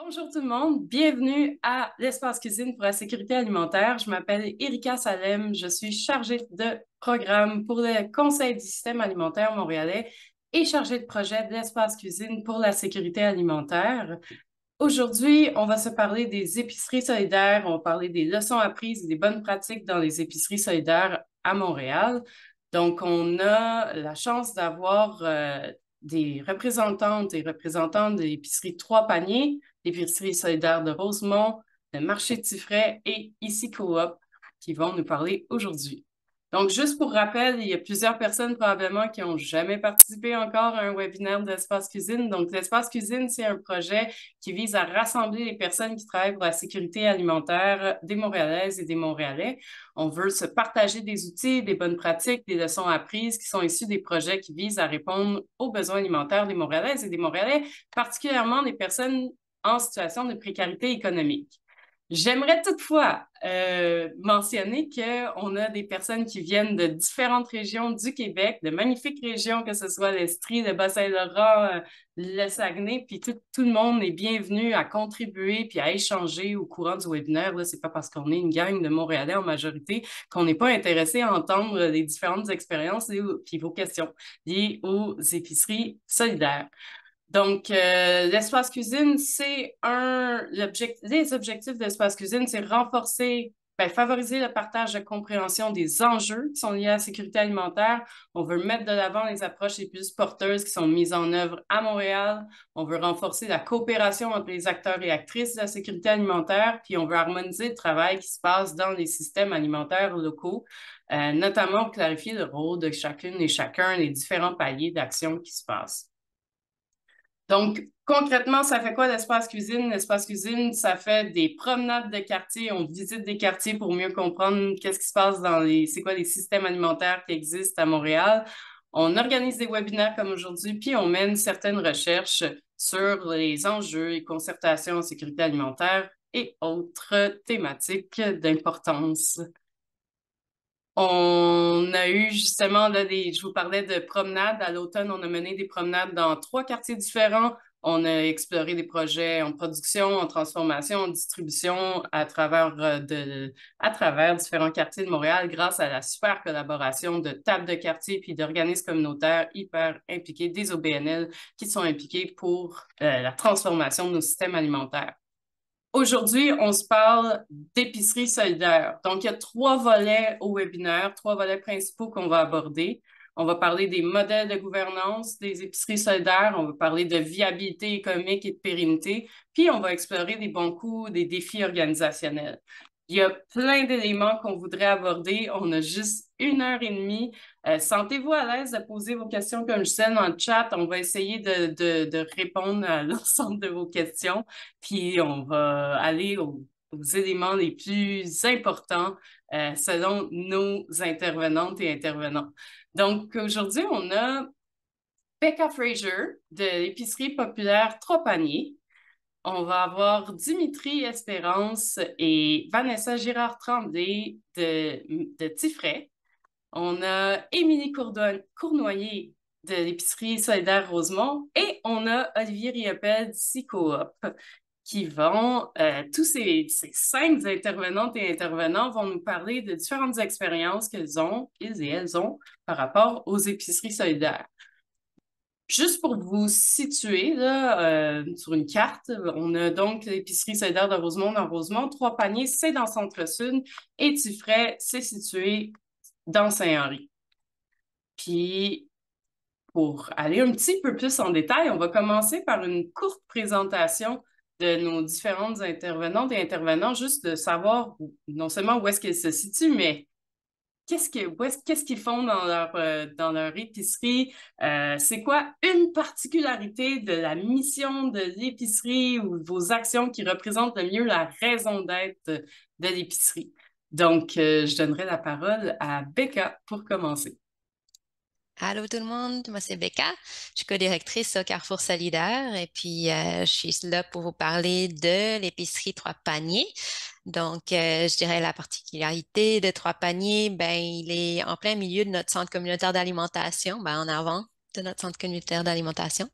Bonjour tout le monde, bienvenue à l'Espace Cuisine pour la sécurité alimentaire. Je m'appelle Erika Salem, je suis chargée de programme pour le Conseil du système alimentaire montréalais et chargée de projet de l'Espace Cuisine pour la sécurité alimentaire. Aujourd'hui, on va se parler des épiceries solidaires, on va parler des leçons apprises et des bonnes pratiques dans les épiceries solidaires à Montréal. Donc, on a la chance d'avoir des représentantes et représentants de l'épicerie Trois Paniers, l'épicerie solidaire de Rosemont, le marché Tifray et Ici Coop qui vont nous parler aujourd'hui. Donc, juste pour rappel, il y a plusieurs personnes probablement qui n'ont jamais participé encore à un webinaire d'Espace Cuisine. Donc, l'Espace Cuisine, c'est un projet qui vise à rassembler les personnes qui travaillent pour la sécurité alimentaire des Montréalaises et des Montréalais. On veut se partager des outils, des bonnes pratiques, des leçons apprises qui sont issues des projets qui visent à répondre aux besoins alimentaires des Montréalaises et des Montréalais, particulièrement des personnes en situation de précarité économique. J'aimerais toutefois mentionner qu'on a des personnes qui viennent de différentes régions du Québec, de magnifiques régions, que ce soit l'Estrie, le Bas-Saint-Laurent, le Saguenay, puis tout le monde est bienvenu à contribuer puis à échanger au courant du webinaire. Là, c'est pas parce qu'on est une gang de Montréalais en majorité qu'on n'est pas intéressé à entendre les différentes expériences et puis vos questions liées aux épiceries solidaires. Donc, l'espace cuisine, les objectifs de l'espace cuisine, c'est renforcer, favoriser le partage de compréhension des enjeux qui sont liés à la sécurité alimentaire. On veut mettre de l'avant les approches les plus porteuses qui sont mises en œuvre à Montréal. On veut renforcer la coopération entre les acteurs et actrices de la sécurité alimentaire, puis on veut harmoniser le travail qui se passe dans les systèmes alimentaires locaux, notamment pour clarifier le rôle de chacune et chacun, les différents paliers d'action qui se passent. Donc, concrètement, ça fait quoi l'espace cuisine? L'espace cuisine, ça fait des promenades de quartier. On visite des quartiers pour mieux comprendre qu'est-ce qui se passe c'est quoi les systèmes alimentaires qui existent à Montréal. On organise des webinaires comme aujourd'hui, puis on mène certaines recherches sur les enjeux et concertations en sécurité alimentaire et autres thématiques d'importance. On a eu justement, là, je vous parlais de promenades. À l'automne, on a mené des promenades dans 3 quartiers différents. On a exploré des projets en production, en transformation, en distribution à travers différents quartiers de Montréal grâce à la super collaboration de tables de quartier puis d'organismes communautaires hyper impliqués, des OBNL qui sont impliqués pour la transformation de nos systèmes alimentaires. Aujourd'hui, on se parle d'épicerie solidaire. Donc, il y a 3 volets au webinaire, 3 volets principaux qu'on va aborder. On va parler des modèles de gouvernance des épiceries solidaires, on va parler de viabilité économique et de pérennité, puis on va explorer des bons coups, des défis organisationnels. Il y a plein d'éléments qu'on voudrait aborder. On a juste 1 heure et demie. Sentez-vous à l'aise de poser vos questions comme je disais dans le chat. On va essayer de répondre à l'ensemble de vos questions. Puis on va aller aux éléments les plus importants selon nos intervenantes et intervenants. Donc aujourd'hui, on a Becca Fraser de l'épicerie populaire Trois Paniers. On va avoir Dimitri Espérance et Vanessa Girard-Tremblay de Tifray. On a Émilie Cournoyer de l'épicerie solidaire Rosemont et on a Olivier Riopel d'ici Coop qui tous ces 5 intervenantes et intervenants vont nous parler de différentes expériences qu'ils et elles ont par rapport aux épiceries solidaires. Juste pour vous situer là, sur une carte, on a donc l'épicerie solidaire de Rosemont dans Rosemont. Trois Paniers, c'est dans Centre-Sud et Tifray, c'est situé dans Saint-Henri. Puis, pour aller un petit peu plus en détail, on va commencer par une courte présentation de nos différentes intervenantes et intervenants, juste de savoir non seulement où est-ce qu'elles se situent, mais qu'est-ce qu'ils font dans leur épicerie? C'est quoi une particularité de la mission de l'épicerie ou vos actions qui représentent le mieux la raison d'être de l'épicerie? Donc, je donnerai la parole à Becca pour commencer. Allô tout le monde, moi c'est Becca, je suis co-directrice au Carrefour Solidaire et puis je suis là pour vous parler de l'épicerie Trois Paniers. Donc, je dirais la particularité de Trois Paniers, ben il est en plein milieu de notre centre communautaire d'alimentation, ben en avant. de notre centre communautaire d'alimentation.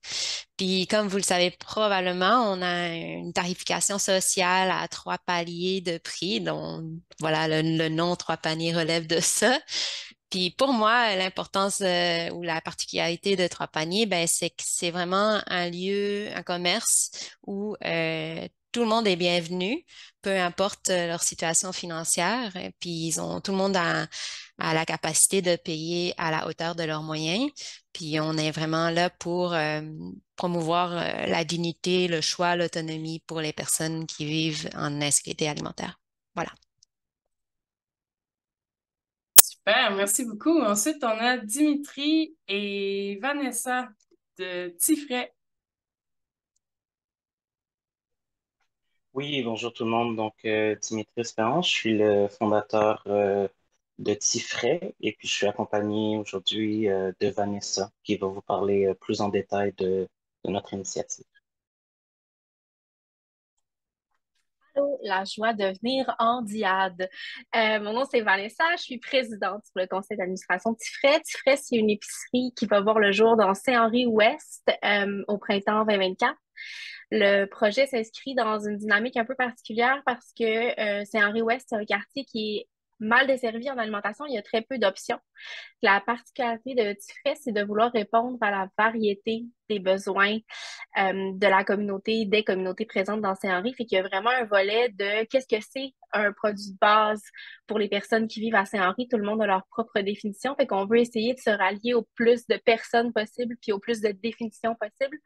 Puis, comme vous le savez probablement, on a une tarification sociale à 3 paliers de prix, dont voilà, le nom 3 paniers relève de ça. Puis pour moi, l'importance ou la particularité de 3 paniers, ben, c'est que c'est vraiment un lieu, un commerce où tout le monde est bienvenu, peu importe leur situation financière. Et puis tout le monde a la capacité de payer à la hauteur de leurs moyens. Puis on est vraiment là pour promouvoir la dignité, le choix, l'autonomie pour les personnes qui vivent en insécurité alimentaire. Voilà. Super, merci beaucoup. Ensuite, on a Dimitri et Vanessa de Tifray. Oui, bonjour tout le monde. Donc, Dimitri Espérance, je suis le fondateur de Tifray et puis je suis accompagné aujourd'hui de Vanessa qui va vous parler plus en détail de notre initiative. Allô, la joie de venir en diade. Mon nom, c'est Vanessa. Je suis présidente pour le conseil d'administration de Tifray. Tifray, c'est une épicerie qui va voir le jour dans Saint-Henri-Ouest au printemps 2024. Le projet s'inscrit dans une dynamique un peu particulière parce que Saint-Henri-Ouest, c'est un quartier qui est mal desservi en alimentation. Il y a très peu d'options. La particularité de Tifray, c'est de vouloir répondre à la variété des besoins de la communauté, des communautés présentes dans Saint-Henri. Fait qu'il y a vraiment un volet de qu'est-ce que c'est un produit de base pour les personnes qui vivent à Saint-Henri. Tout le monde a leur propre définition. Fait qu'on veut essayer de se rallier au plus de personnes possible puis au plus de définitions possibles.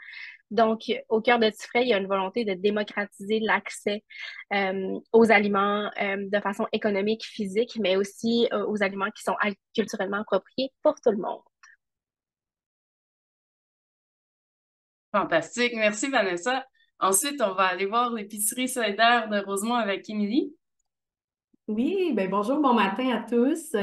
Donc, au cœur de Tifray, il y a une volonté de démocratiser l'accès aux aliments de façon économique, physique, mais aussi aux aliments qui sont culturellement appropriés pour tout le monde. Fantastique. Merci, Vanessa. Ensuite, on va aller voir l'épicerie solidaire de Rosemont avec Émilie. Oui, ben bonjour, bon matin à tous.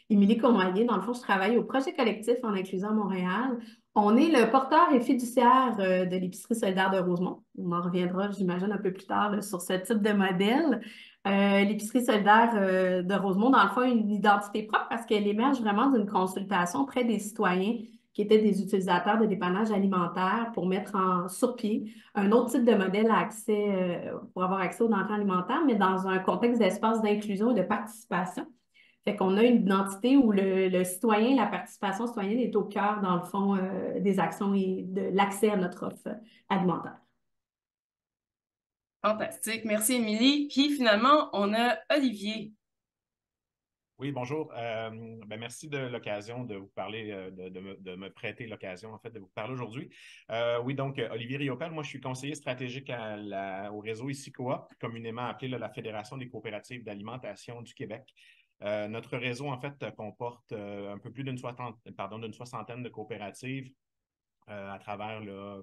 Émilie Cournoyer, dans le fond, je travaille au projet collectif en inclusion Montréal. On est le porteur et fiduciaire de l'épicerie solidaire de Rosemont. On en reviendra, j'imagine, un peu plus tard là, sur ce type de modèle. L'épicerie solidaire de Rosemont, dans le fond, a une identité propre parce qu'elle émerge vraiment d'une consultation auprès des citoyens qui étaient des utilisateurs de dépannage alimentaire pour mettre sur pied un autre type de modèle à accès, pour avoir accès aux denrées alimentaires, mais dans un contexte d'espace d'inclusion et de participation. Fait qu'on a une identité où le citoyen, la participation citoyenne est au cœur, dans le fond, des actions et de l'accès à notre offre alimentaire. Fantastique. Merci, Émilie. Puis finalement, on a Olivier. Oui, bonjour. Merci de l'occasion de vous parler, de me prêter l'occasion, en fait, de vous parler aujourd'hui. Oui, donc, Olivier Riopel, moi, je suis conseiller stratégique au réseau ICICOA, communément appelé la Fédération des coopératives d'alimentation du Québec. Notre réseau, en fait, comporte un peu plus d'une soixantaine de coopératives à travers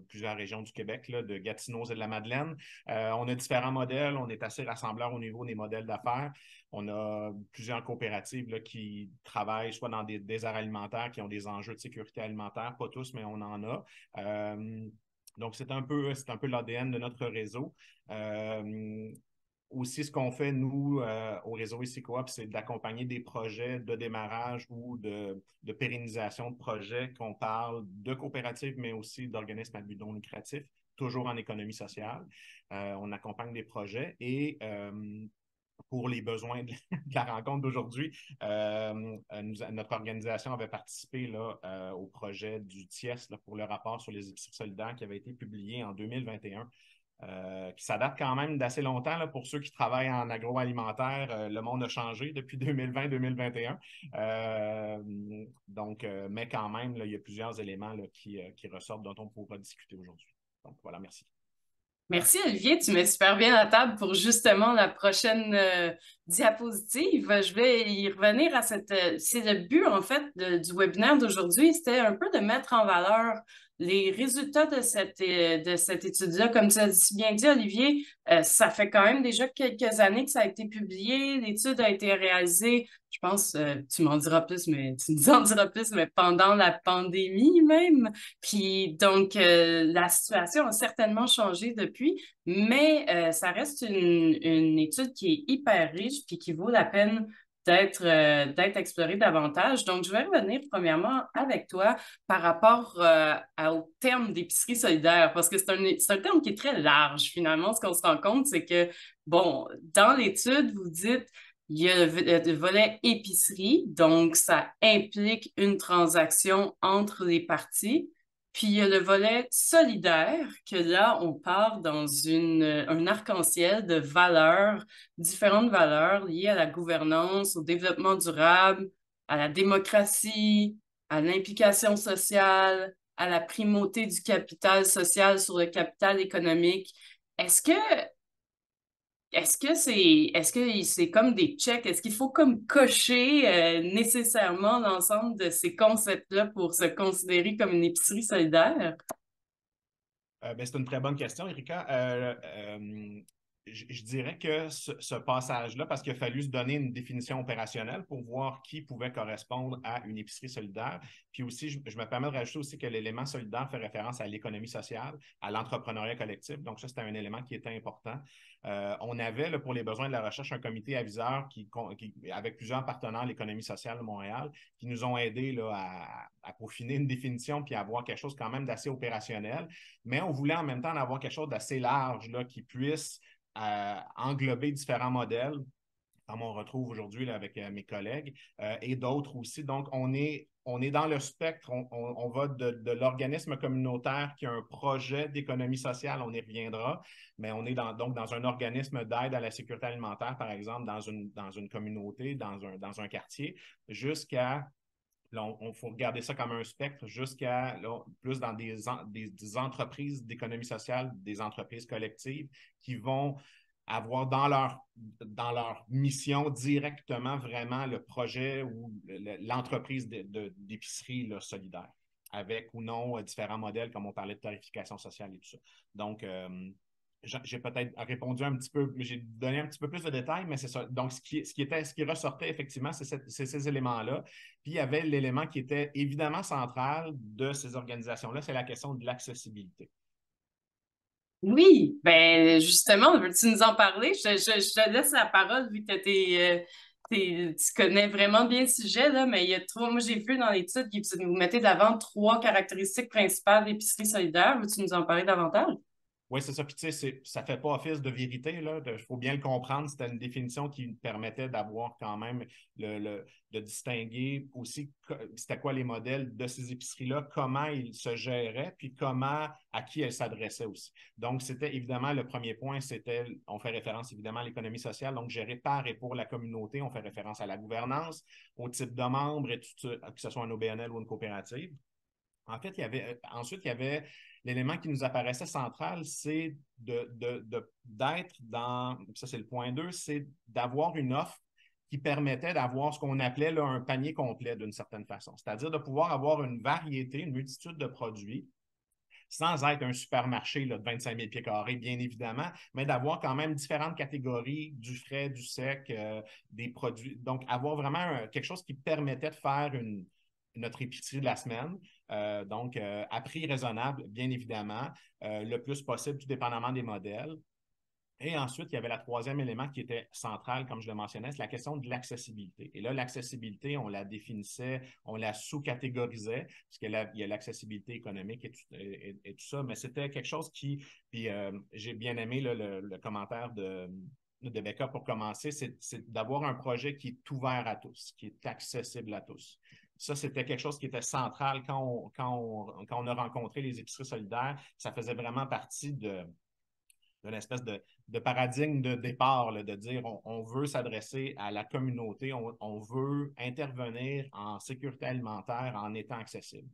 plusieurs régions du Québec, de Gatineau et de la Madeleine. On a différents modèles. On est assez rassembleur au niveau des modèles d'affaires. On a plusieurs coopératives qui travaillent soit dans des déserts alimentaires qui ont des enjeux de sécurité alimentaire, pas tous, mais on en a. Donc, c'est un peu l'ADN de notre réseau. Aussi, ce qu'on fait, nous, au réseau ICICOOP, c'est d'accompagner des projets de démarrage ou de pérennisation de projets, qu'on parle de coopératives, mais aussi d'organismes à but non lucratif, toujours en économie sociale. On accompagne des projets et pour les besoins de la rencontre d'aujourd'hui, notre organisation avait participé au projet du TIES pour le rapport sur les épiceries solidaires qui avait été publié en 2021. Qui ça date quand même d'assez longtemps là, pour ceux qui travaillent en agroalimentaire. Le monde a changé depuis 2020-2021. Mais quand même, là, il y a plusieurs éléments là, qui ressortent dont on pourra discuter aujourd'hui. Donc voilà, merci. Merci, Olivier. Tu mets super bien la table pour justement la prochaine diapositive. Je vais y revenir à c'est le but, en fait, du webinaire d'aujourd'hui. C'était un peu de mettre en valeur les résultats de cette étude-là. Comme tu as si bien dit, Olivier, ça fait quand même déjà quelques années que ça a été publié. L'étude a été réalisée, je pense, tu m'en diras plus, mais tu nous en diras plus, mais pendant la pandémie même. Puis donc, la situation a certainement changé depuis, mais ça reste une étude qui est hyper riche puis qui vaut la peine d'être exploré davantage. Donc, je vais revenir premièrement avec toi par rapport au terme d'épicerie solidaire, parce que c'est un terme qui est très large, finalement. Ce qu'on se rend compte, c'est que, bon, dans l'étude, vous dites, il y a le volet épicerie, donc ça implique une transaction entre les parties. Puis il y a le volet solidaire, que là, on part dans un arc-en-ciel de valeurs, différentes valeurs liées à la gouvernance, au développement durable, à la démocratie, à l'implication sociale, à la primauté du capital social sur le capital économique. Est-ce que est-ce que c'est comme des checks? Est-ce qu'il faut comme cocher nécessairement l'ensemble de ces concepts-là pour se considérer comme une épicerie solidaire? C'est une très bonne question, Erika. Je dirais que ce passage-là, parce qu'il a fallu se donner une définition opérationnelle pour voir qui pouvait correspondre à une épicerie solidaire. Puis aussi, je me permets de rajouter aussi que l'élément solidaire fait référence à l'économie sociale, à l'entrepreneuriat collectif. Donc ça, c'était un élément qui était important. On avait, là, pour les besoins de la recherche, un comité aviseur avec plusieurs partenaires, l'économie sociale de Montréal, qui nous ont aidés là, à peaufiner une définition puis à avoir quelque chose quand même d'assez opérationnel. Mais on voulait en même temps avoir quelque chose d'assez large là, qui puisse englober différents modèles, comme on retrouve aujourd'hui avec mes collègues, et d'autres aussi. Donc, on est dans le spectre, on va de l'organisme communautaire qui a un projet d'économie sociale, on y reviendra, mais on est donc dans un organisme d'aide à la sécurité alimentaire, par exemple, dans une communauté, dans un quartier, jusqu'à... Il faut regarder ça comme un spectre jusqu'à plus dans des entreprises d'économie sociale, des entreprises collectives qui vont avoir dans leur mission directement vraiment le projet ou l'entreprise d'épicerie solidaire, avec ou non différents modèles comme on parlait de tarification sociale et tout ça. Donc, j'ai peut-être répondu un petit peu, j'ai donné un petit peu plus de détails, mais c'est ça. Donc, ce qui ressortait effectivement, c'est ces éléments-là. Puis, il y avait l'élément qui était évidemment central de ces organisations-là, c'est la question de l'accessibilité. Oui, ben justement, veux-tu nous en parler? Je te laisse la parole vu que tu connais vraiment bien le sujet, là, mais il y a moi j'ai vu dans l'étude que vous mettez de l'avant 3 caractéristiques principales d'épicerie solidaire. Veux-tu nous en parler davantage? Oui, c'est ça. Puis, tu sais, ça ne fait pas office de vérité. Il faut bien le comprendre. C'était une définition qui permettait d'avoir quand même de distinguer aussi c'était quoi les modèles de ces épiceries-là, comment ils se géraient, puis à qui elles s'adressaient aussi. Donc, c'était évidemment le premier point, on fait référence évidemment à l'économie sociale, donc géré par et pour la communauté. On fait référence à la gouvernance, au type de membres, et tout, que ce soit un OBNL ou une coopérative. En fait, ensuite, il y avait l'élément qui nous apparaissait central, c'est d'être dans, ça c'est le point 2, c'est d'avoir une offre qui permettait d'avoir ce qu'on appelait là, un panier complet d'une certaine façon. C'est-à-dire de pouvoir avoir une variété, une multitude de produits, sans être un supermarché là, de 25 000 pieds carrés, bien évidemment, mais d'avoir quand même différentes catégories, du frais, du sec, des produits. Donc, avoir vraiment quelque chose qui permettait de faire notre épicerie de la semaine. Donc, à prix raisonnable, bien évidemment, le plus possible, tout dépendamment des modèles. Et ensuite, il y avait le troisième élément qui était central, comme je le mentionnais, c'est la question de l'accessibilité. Et là, l'accessibilité, on la définissait, on la sous-catégorisait, parce qu'il y a l'accessibilité économique et tout ça, mais c'était quelque chose qui, puis j'ai bien aimé là, le commentaire de Becca pour commencer, c'est d'avoir un projet qui est ouvert à tous, qui est accessible à tous. Ça, c'était quelque chose qui était central quand on a rencontré les épiceries solidaires. Ça faisait vraiment partie d'une espèce de paradigme de départ, là, de dire on veut s'adresser à la communauté, on veut intervenir en sécurité alimentaire en étant accessible.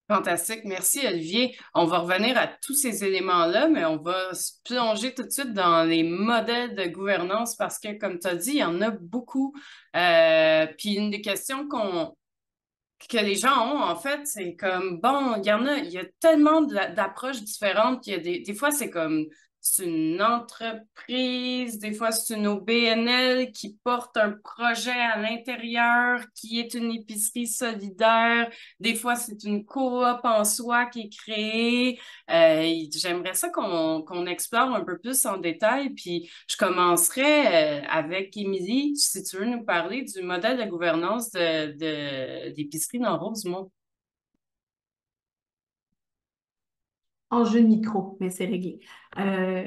Fantastique. Merci, Olivier. On va revenir à tous ces éléments-là, mais on va se plonger tout de suite dans les modèles de gouvernance parce que, comme tu as dit, il y en a beaucoup. Puis une des questions que les gens ont, en fait, c'est comme, bon, il y a tellement d'approches différentes qu'il y a des fois, c'est comme c'est une entreprise, des fois c'est une OBNL qui porte un projet à l'intérieur, qui est une épicerie solidaire, des fois c'est une coop en soi qui est créée. J'aimerais ça qu'on explore un peu plus en détail, puis je commencerai avec Émilie, si tu veux nous parler du modèle de gouvernance d'épicerie dans Rosemont. Enjeu de micro, mais c'est réglé.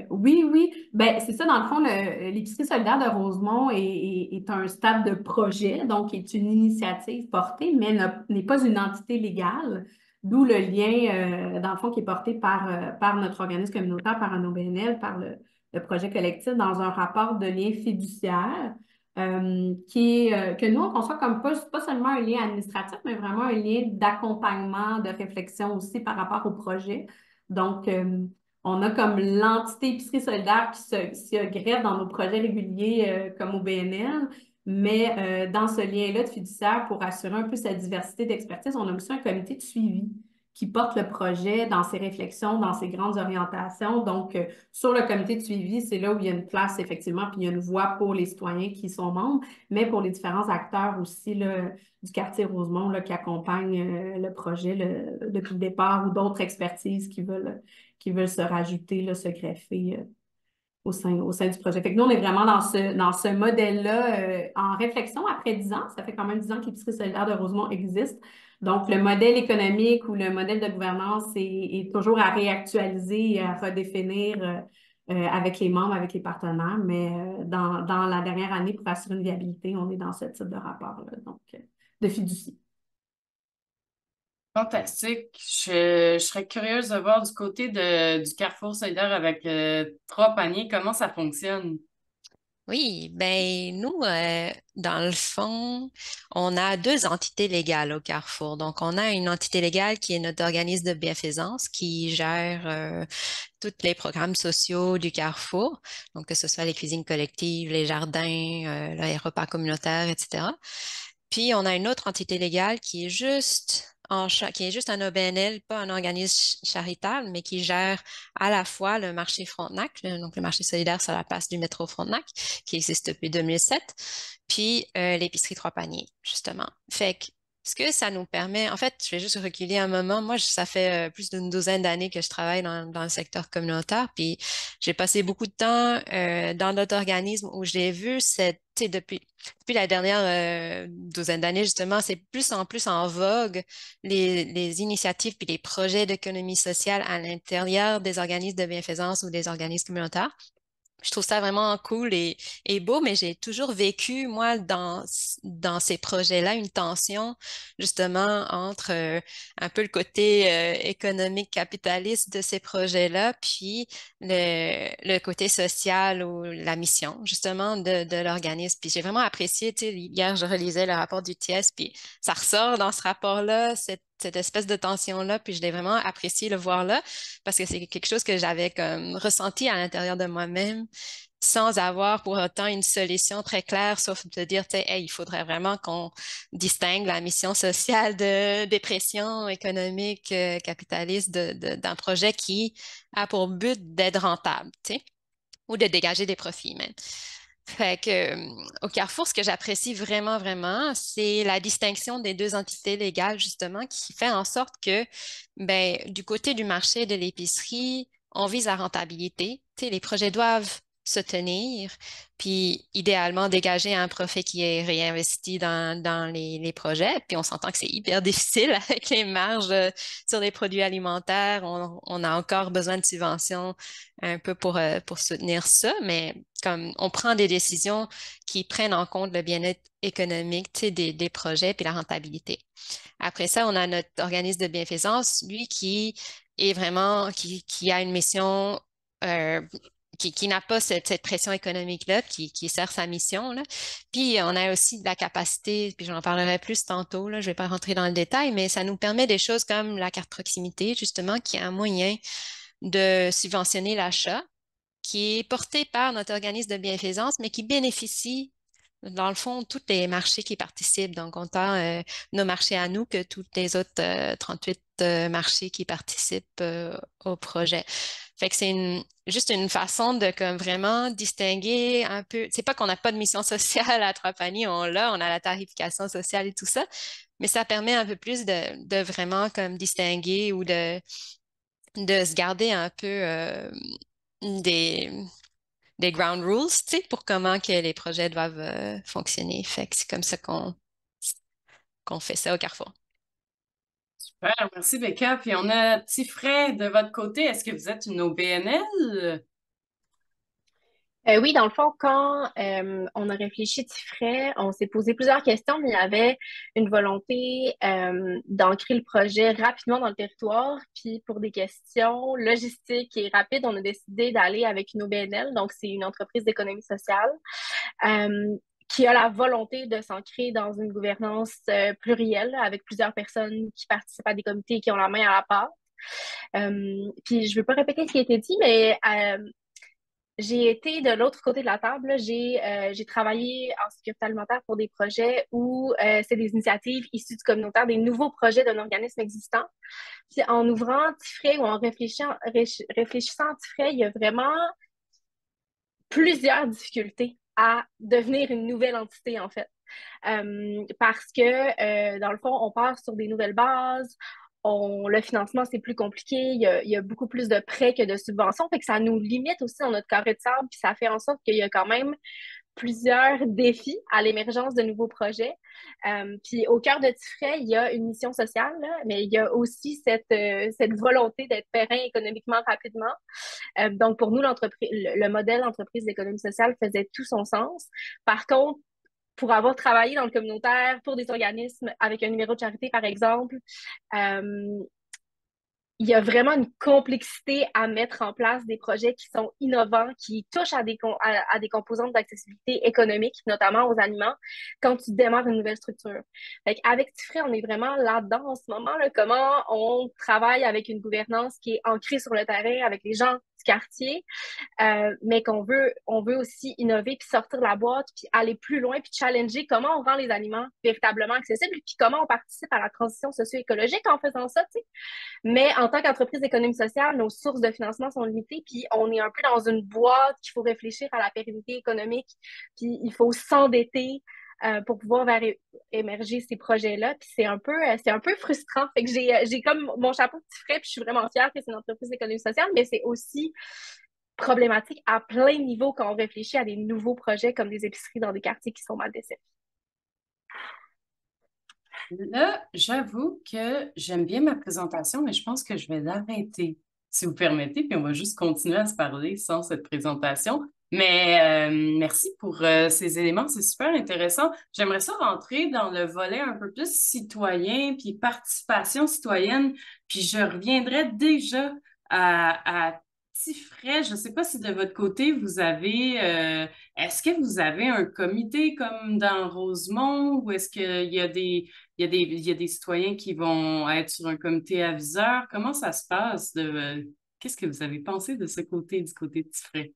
Oui, oui. Ben, c'est ça, dans le fond, l'épicerie solidaire de Rosemont est un stade de projet, donc est une initiative portée, mais n'est pas une entité légale, d'où le lien, dans le fond, qui est porté par notre organisme communautaire, par un OBNL, par le projet collectif, dans un rapport de lien fiduciaire. Que nous, on conçoit comme pas seulement un lien administratif, mais vraiment un lien d'accompagnement, de réflexion aussi par rapport au projet. Donc, on a comme l'entité épicerie solidaire qui se greffe dans nos projets réguliers comme au BNL, mais dans ce lien-là de fiduciaire, pour assurer un peu cette diversité d'expertise, on a aussi un comité de suivi qui porte le projet dans ses réflexions, dans ses grandes orientations. Donc, sur le comité de suivi, c'est là où il y a une place, effectivement, puis il y a une voix pour les citoyens qui sont membres, mais pour les différents acteurs aussi là, du quartier Rosemont là, qui accompagnent le projet depuis le départ ou d'autres expertises qui veulent se rajouter, là, se greffer au sein du projet. Fait que nous, on est vraiment dans ce modèle-là en réflexion après 10 ans. Ça fait quand même 10 ans que l'Épicerie solidaire de Rosemont existe. Donc, le modèle économique ou le modèle de gouvernance est toujours à réactualiser et à redéfinir avec les membres, avec les partenaires. Mais dans la dernière année, pour assurer une viabilité, on est dans ce type de rapport-là, donc de fiducie. Fantastique. Je serais curieuse de voir du côté du Carrefour solidaire avec 3 paniers, comment ça fonctionne. Oui, ben nous, dans le fond, on a deux entités légales au Carrefour. Donc, on a une entité légale qui est notre organisme de bienfaisance qui gère tous les programmes sociaux du Carrefour, donc que ce soit les cuisines collectives, les jardins, les repas communautaires, etc. Puis, on a une autre entité légale qui est juste qui est juste un OBNL, pas un organisme charitable, mais qui gère à la fois le marché Frontenac, donc le marché solidaire sur la place du métro Frontenac, qui existe depuis 2007, puis l'épicerie Trois Paniers, justement. Fait que ce que ça nous permet, en fait, je vais juste reculer un moment. Moi, ça fait plus d'une douzaine d'années que je travaille dans le secteur communautaire, puis j'ai passé beaucoup de temps dans d'autres organismes où j'ai vu tu sais, depuis la dernière douzaine d'années, justement, c'est plus en vogue les initiatives puis les projets d'économie sociale à l'intérieur des organismes de bienfaisance ou des organismes communautaires. Je trouve ça vraiment cool et beau, mais j'ai toujours vécu, moi, dans ces projets-là, une tension justement entre un peu le côté économique capitaliste de ces projets-là, puis le côté social ou la mission justement de l'organisme. Puis j'ai vraiment apprécié, tu sais, hier, je relisais le rapport du TIES, puis ça ressort dans ce rapport-là, cette espèce de tension-là, puis je l'ai vraiment apprécié le voir là, parce que c'est quelque chose que j'avais comme ressenti à l'intérieur de moi-même sans avoir pour autant une solution très claire, sauf de dire, tu sais, hey, il faudrait vraiment qu'on distingue la mission sociale des pressions économiques capitalistes d'un projet qui a pour but d'être rentable, tu sais, ou de dégager des profits même. Fait que, au Carrefour, ce que j'apprécie vraiment, vraiment, c'est la distinction des deux entités légales, justement, qui fait en sorte que, ben, du côté du marché de l'épicerie, on vise la rentabilité. Tu sais, les projets doivent se tenir, puis idéalement dégager un profit qui est réinvesti dans les projets. Puis on s'entend que c'est hyper difficile avec les marges sur les produits alimentaires. On a encore besoin de subventions un peu pour soutenir ça, mais comme on prend des décisions qui prennent en compte le bien-être économique, tu sais, des projets puis la rentabilité. Après ça, on a notre organisme de bienfaisance, lui, qui est vraiment, qui a une mission qui n'a pas cette pression économique-là, qui sert sa mission, là. Puis, on a aussi de la capacité, puis j'en parlerai plus tantôt, là, je ne vais pas rentrer dans le détail, mais ça nous permet des choses comme la carte proximité, justement, qui est un moyen de subventionner l'achat, qui est porté par notre organisme de bienfaisance, mais qui bénéficie, dans le fond, tous les marchés qui participent. Donc, autant nos marchés à nous que tous les autres 38 marchés qui participent au projet. Fait que c'est juste une façon de comme vraiment distinguer un peu. C'est pas qu'on n'a pas de mission sociale à Trois-Paniers, on a la tarification sociale et tout ça, mais ça permet un peu plus de vraiment comme distinguer ou de se garder un peu des, des ground rules, tu sais, pour comment que les projets doivent fonctionner. Fait que c'est comme ça qu'on fait ça au Carrefour. Super, merci Becca. Puis on a Tifray de votre côté. Est-ce que vous êtes une OBNL? Oui, dans le fond, quand on a réfléchi Tifray, on s'est posé plusieurs questions, mais il y avait une volonté d'ancrer le projet rapidement dans le territoire. Puis pour des questions logistiques et rapides, on a décidé d'aller avec une OBNL, donc c'est une entreprise d'économie sociale, qui a la volonté de s'ancrer dans une gouvernance plurielle avec plusieurs personnes qui participent à des comités et qui ont la main à la pâte. Puis je ne veux pas répéter ce qui a été dit, mais j'ai été de l'autre côté de la table. J'ai travaillé en sécurité alimentaire pour des projets où c'est des initiatives issues du communautaire, des nouveaux projets d'un organisme existant. Puis en ouvrant Tifray ou en réfléchissant à Tifray, il y a vraiment plusieurs difficultés à devenir une nouvelle entité, en fait. Parce que, dans le fond, on part sur des nouvelles bases. Le financement, c'est plus compliqué. Il y a beaucoup plus de prêts que de subventions. Fait que ça nous limite aussi dans notre carré de sable. Puis ça fait en sorte qu'il y a quand même plusieurs défis à l'émergence de nouveaux projets. Puis au cœur de Tifray, il y a une mission sociale, là, mais il y a aussi cette volonté d'être périn économiquement rapidement. Donc pour nous, le modèle entreprise d'économie sociale faisait tout son sens. Par contre, pour avoir travaillé dans le communautaire, pour des organismes avec un numéro de charité, par exemple, euh, il y a vraiment une complexité à mettre en place des projets qui sont innovants, qui touchent à des composantes d'accessibilité économique, notamment aux aliments, quand tu démarres une nouvelle structure. Avec Tifray, on est vraiment là-dedans en ce moment, là, comment on travaille avec une gouvernance qui est ancrée sur le terrain, avec les gens du quartier, mais on veut aussi innover, puis sortir de la boîte, puis aller plus loin, puis challenger comment on rend les aliments véritablement accessibles, puis comment on participe à la transition socio-écologique en faisant ça, tu sais. Mais en tant qu'entreprise d'économie sociale, nos sources de financement sont limitées, puis on est un peu dans une boîte qu'il faut réfléchir à la pérennité économique, puis il faut s'endetter pour pouvoir émerger ces projets-là. Puis c'est un peu frustrant. Fait que j'ai comme mon chapeau de petit frais, puis je suis vraiment fière que c'est une entreprise d'économie sociale, mais c'est aussi problématique à plein niveau quand on réfléchit à des nouveaux projets comme des épiceries dans des quartiers qui sont mal desservis. Là, j'avoue que j'aime bien ma présentation, mais je pense que je vais l'arrêter, si vous permettez, puis on va juste continuer à se parler sans cette présentation. Mais merci pour ces éléments, c'est super intéressant. J'aimerais ça rentrer dans le volet un peu plus citoyen, puis participation citoyenne, puis je reviendrai déjà à Tifray. Je ne sais pas si de votre côté, est-ce que vous avez un comité comme dans Rosemont, ou est-ce qu'il y a il y a des citoyens qui vont être sur un comité aviseur. Comment ça se passe? Qu'est-ce que vous avez pensé de ce côté, du côté de Tifray?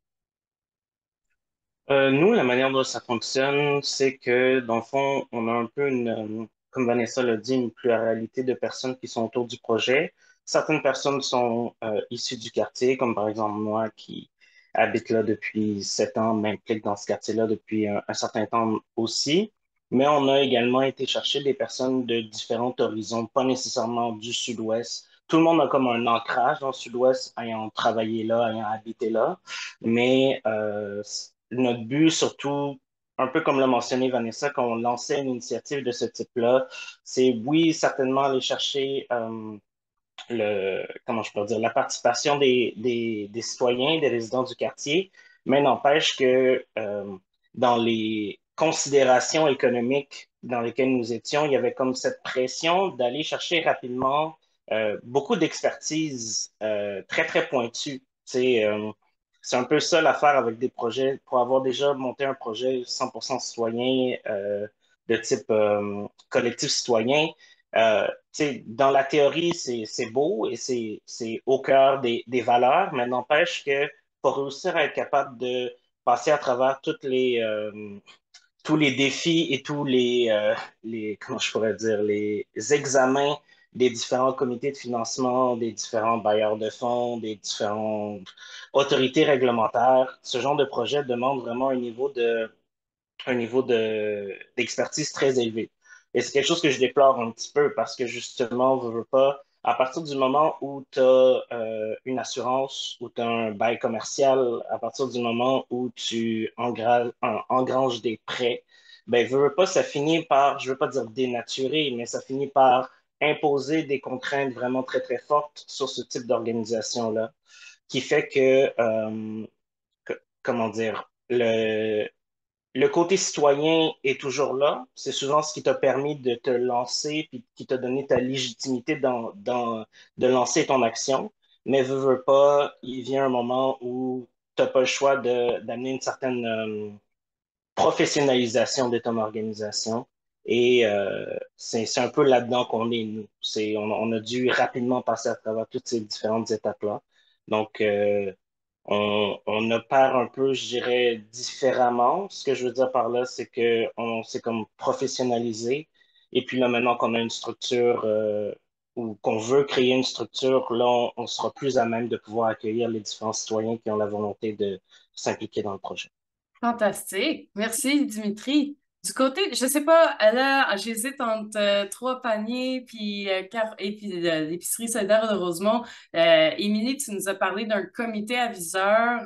Nous, la manière dont ça fonctionne, c'est que, dans le fond, on a un peu comme Vanessa l'a dit, une pluralité de personnes qui sont autour du projet. Certaines personnes sont issues du quartier, comme par exemple moi qui habite là depuis 7 ans, m'implique dans ce quartier-là depuis un certain temps aussi. Mais on a également été chercher des personnes de différents horizons, pas nécessairement du sud-ouest. Tout le monde a comme un ancrage dans le sud-ouest, ayant travaillé là, ayant habité là. Mais notre but, surtout, un peu comme l'a mentionné Vanessa, quand on lançait une initiative de ce type-là, c'est oui, certainement aller chercher comment je peux dire, la participation des citoyens, des résidents du quartier, mais n'empêche que dans les considérations économiques dans lesquelles nous étions, il y avait comme cette pression d'aller chercher rapidement beaucoup d'expertise très, très pointue. C'est un peu ça l'affaire avec des projets. Pour avoir déjà monté un projet 100% citoyen de type collectif citoyen, dans la théorie, c'est beau et c'est au cœur des valeurs, mais n'empêche que pour réussir à être capable de passer à travers tous les défis et tous comment je pourrais dire, les examens des différents comités de financement, des différents bailleurs de fonds, des différentes autorités réglementaires. Ce genre de projet demande vraiment d'expertise très élevé. Et c'est quelque chose que je déplore un petit peu parce que justement, on ne veut pas, à partir du moment où tu as une assurance ou tu as un bail commercial, à partir du moment où tu engranges des prêts, ben, veux pas, ça finit par, je veux pas dire dénaturer, mais ça finit par imposer des contraintes vraiment très, très fortes sur ce type d'organisation-là, qui fait comment dire, le côté citoyen est toujours là. C'est souvent ce qui t'a permis de te lancer puis qui t'a donné ta légitimité de lancer ton action. Mais veux pas, il vient un moment où tu n'as pas le choix d'amener une certaine professionnalisation de ton organisation. Et c'est un peu là-dedans qu'on est, nous. On a dû rapidement passer à travers toutes ces différentes étapes-là. Donc, on opère un peu, je dirais, différemment. Ce que je veux dire par là, c'est qu'on s'est comme professionnalisé. Et puis là, maintenant qu'on a une structure ou qu'on veut créer une structure, là, on sera plus à même de pouvoir accueillir les différents citoyens qui ont la volonté de s'impliquer dans le projet. Fantastique. Merci, Dimitri. Du côté, je sais pas, là, j'hésite entre trois paniers et puis l'épicerie solidaire de Rosemont. Émilie, tu nous as parlé d'un comité aviseur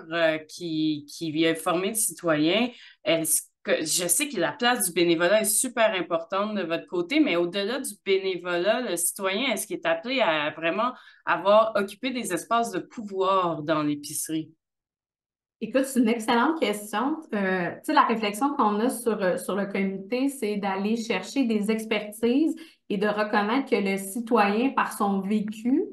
qui est formé de citoyens. Est-ce que je sais que la place du bénévolat est super importante de votre côté, mais au-delà du bénévolat, le citoyen, est-ce qu'il est appelé à vraiment avoir occupé des espaces de pouvoir dans l'épicerie? Écoute, c'est une excellente question. Tu sais, la réflexion qu'on a sur le comité, c'est d'aller chercher des expertises et de reconnaître que le citoyen, par son vécu,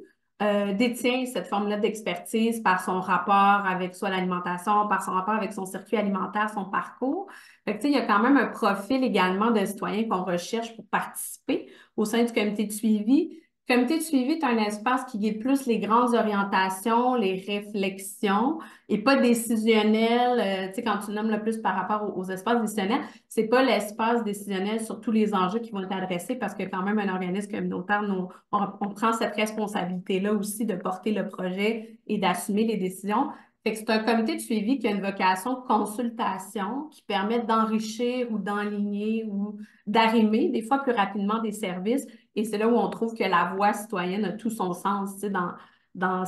détient cette forme-là d'expertise par son rapport avec soit l'alimentation, par son rapport avec son circuit alimentaire, son parcours. Fait que, tu sais, il y a quand même un profil également de citoyen qu'on recherche pour participer au sein du comité de suivi. Le comité de suivi est un espace qui guide plus les grandes orientations, les réflexions et pas décisionnel. Tu sais, quand tu nommes le plus par rapport aux espaces décisionnels, c'est pas l'espace décisionnel sur tous les enjeux qui vont être adressés parce que quand même un organisme communautaire, on prend cette responsabilité-là aussi de porter le projet et d'assumer les décisions. Fait que c'est un comité de suivi qui a une vocation de consultation qui permet d'enrichir ou d'enligner ou d'arrimer des fois plus rapidement des services. Et c'est là où on trouve que la voix citoyenne a tout son sens, tu sais,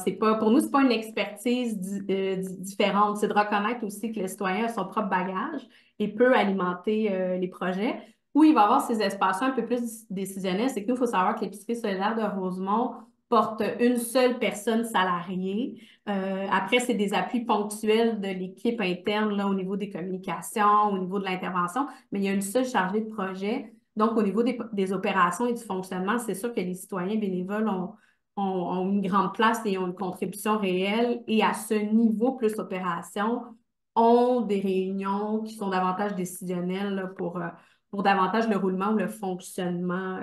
c'est pas, pour nous, c'est pas une expertise différente. C'est de reconnaître aussi que le citoyen a son propre bagage et peut alimenter les projets. Où il va avoir ces espaces un peu plus décisionnels, c'est que nous, il faut savoir que l'épicerie solidaire de Rosemont porte une seule personne salariée. Après, c'est des appuis ponctuels de l'équipe interne là, au niveau des communications, au niveau de l'intervention, mais il y a une seule chargée de projet. Donc, au niveau des opérations et du fonctionnement, c'est sûr que les citoyens bénévoles ont une grande place et ont une contribution réelle. Et à ce niveau, plus opération, ont des réunions qui sont davantage décisionnelles là, pour davantage le roulement ou le fonctionnement.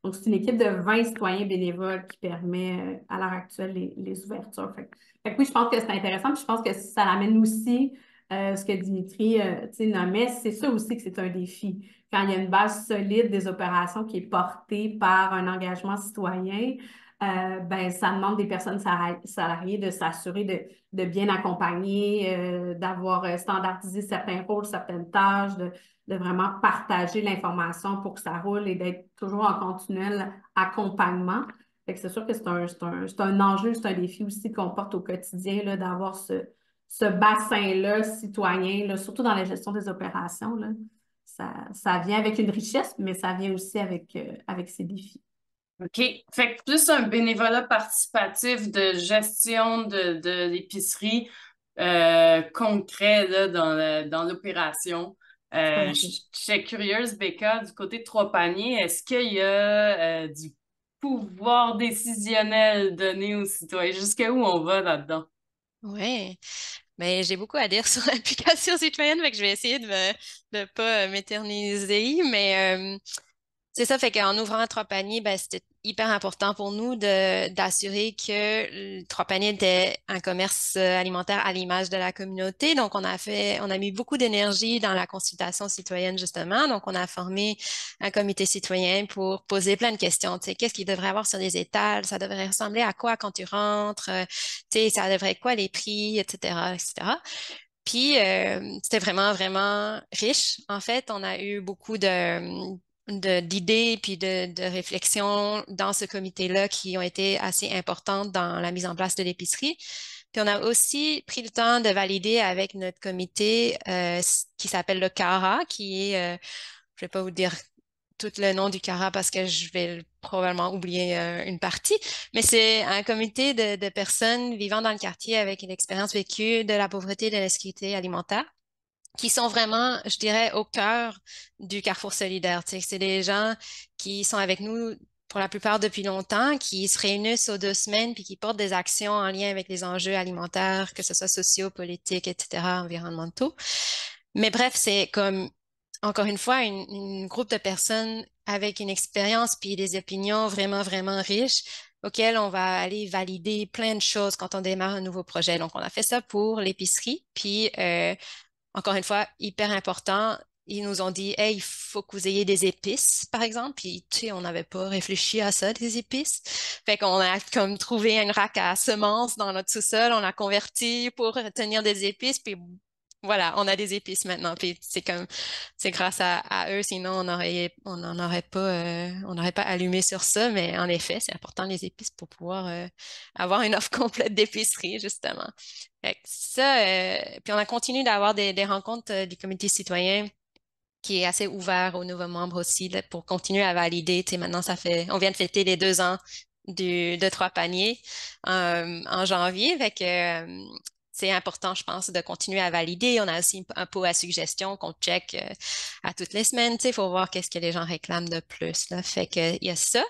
Donc, c'est une équipe de 20 citoyens bénévoles qui permet à l'heure actuelle les ouvertures. Fait que oui, je pense que c'est intéressant. Puis je pense que ça l'amène aussi, ce que Dimitri nommait, c'est ça aussi que c'est un défi. Quand il y a une base solide des opérations qui est portée par un engagement citoyen, ben, ça demande des personnes salariées de s'assurer de bien accompagner, d'avoir standardisé certains rôles, certaines tâches, de vraiment partager l'information pour que ça roule et d'être toujours en continuel accompagnement. Fait que c'est sûr que c'est un enjeu, c'est un défi aussi qu'on porte au quotidien, là, d'avoir ce bassin-là citoyen, là, surtout dans la gestion des opérations. Là. Ça vient avec une richesse, mais ça vient aussi avec ses défis. OK. Fait que plus un bénévolat participatif de gestion de l'épicerie concret là, dans l'opération. J'étais curieuse, Becca, du côté de Trois-Paniers, est-ce qu'il y a du pouvoir décisionnel donné aux citoyens? Jusqu'à où on va là-dedans? Oui, mais j'ai beaucoup à dire sur l'implication citoyenne, fait que je vais essayer de ne pas m'éterniser, mais C'est ça, fait qu'en ouvrant Trois Paniers, ben, c'était hyper important pour nous d'assurer que Trois Paniers était un commerce alimentaire à l'image de la communauté. Donc, on a mis beaucoup d'énergie dans la consultation citoyenne, justement. Donc, on a formé un comité citoyen pour poser plein de questions. Tu sais, qu'est-ce qu'il devrait avoir sur les étals? Ça devrait ressembler à quoi quand tu rentres? Tu sais, ça devrait être quoi les prix, etc., etc. Puis, c'était vraiment, vraiment riche. En fait, on a eu beaucoup d'idées puis de réflexions dans ce comité-là qui ont été assez importantes dans la mise en place de l'épicerie. Puis, on a aussi pris le temps de valider avec notre comité qui s'appelle le CARA, qui est, je vais pas vous dire tout le nom du CARA parce que je vais probablement oublier une partie, mais c'est un comité de personnes vivant dans le quartier avec une expérience vécue de la pauvreté et de la sécurité alimentaire qui sont vraiment, je dirais, au cœur du Carrefour solidaire. Tu sais, c'est des gens qui sont avec nous pour la plupart depuis longtemps, qui se réunissent aux 2 semaines puis qui portent des actions en lien avec les enjeux alimentaires, que ce soit sociaux, politiques, etc., environnementaux. Mais bref, c'est comme, encore une fois, une groupe de personnes avec une expérience puis des opinions vraiment, vraiment riches auxquelles on va aller valider plein de choses quand on démarre un nouveau projet. Donc, on a fait ça pour l'épicerie, puis encore une fois, hyper important. Ils nous ont dit, hey, il faut que vous ayez des épices, par exemple. Puis, tu sais, on n'avait pas réfléchi à ça, des épices. Fait qu'on a comme trouvé une rack à semences dans notre sous-sol. On l'a converti pour tenir des épices. Puis, voilà, on a des épices maintenant. Puis, c'est grâce à eux. Sinon, on n'aurait pas allumé sur ça. Mais en effet, c'est important les épices pour pouvoir avoir une offre complète d'épicerie, justement. Fait que ça, puis on a continué d'avoir des rencontres du comité citoyen qui est assez ouvert aux nouveaux membres aussi là, pour continuer à valider. Tu sais, maintenant, on vient de fêter les 2 ans de Trois Paniers en janvier. Fait que c'est important, je pense, de continuer à valider. On a aussi un pot à suggestions qu'on check à toutes les semaines. Tu sais, il faut voir qu'est-ce que les gens réclament de plus. Là. Fait que il y a ça.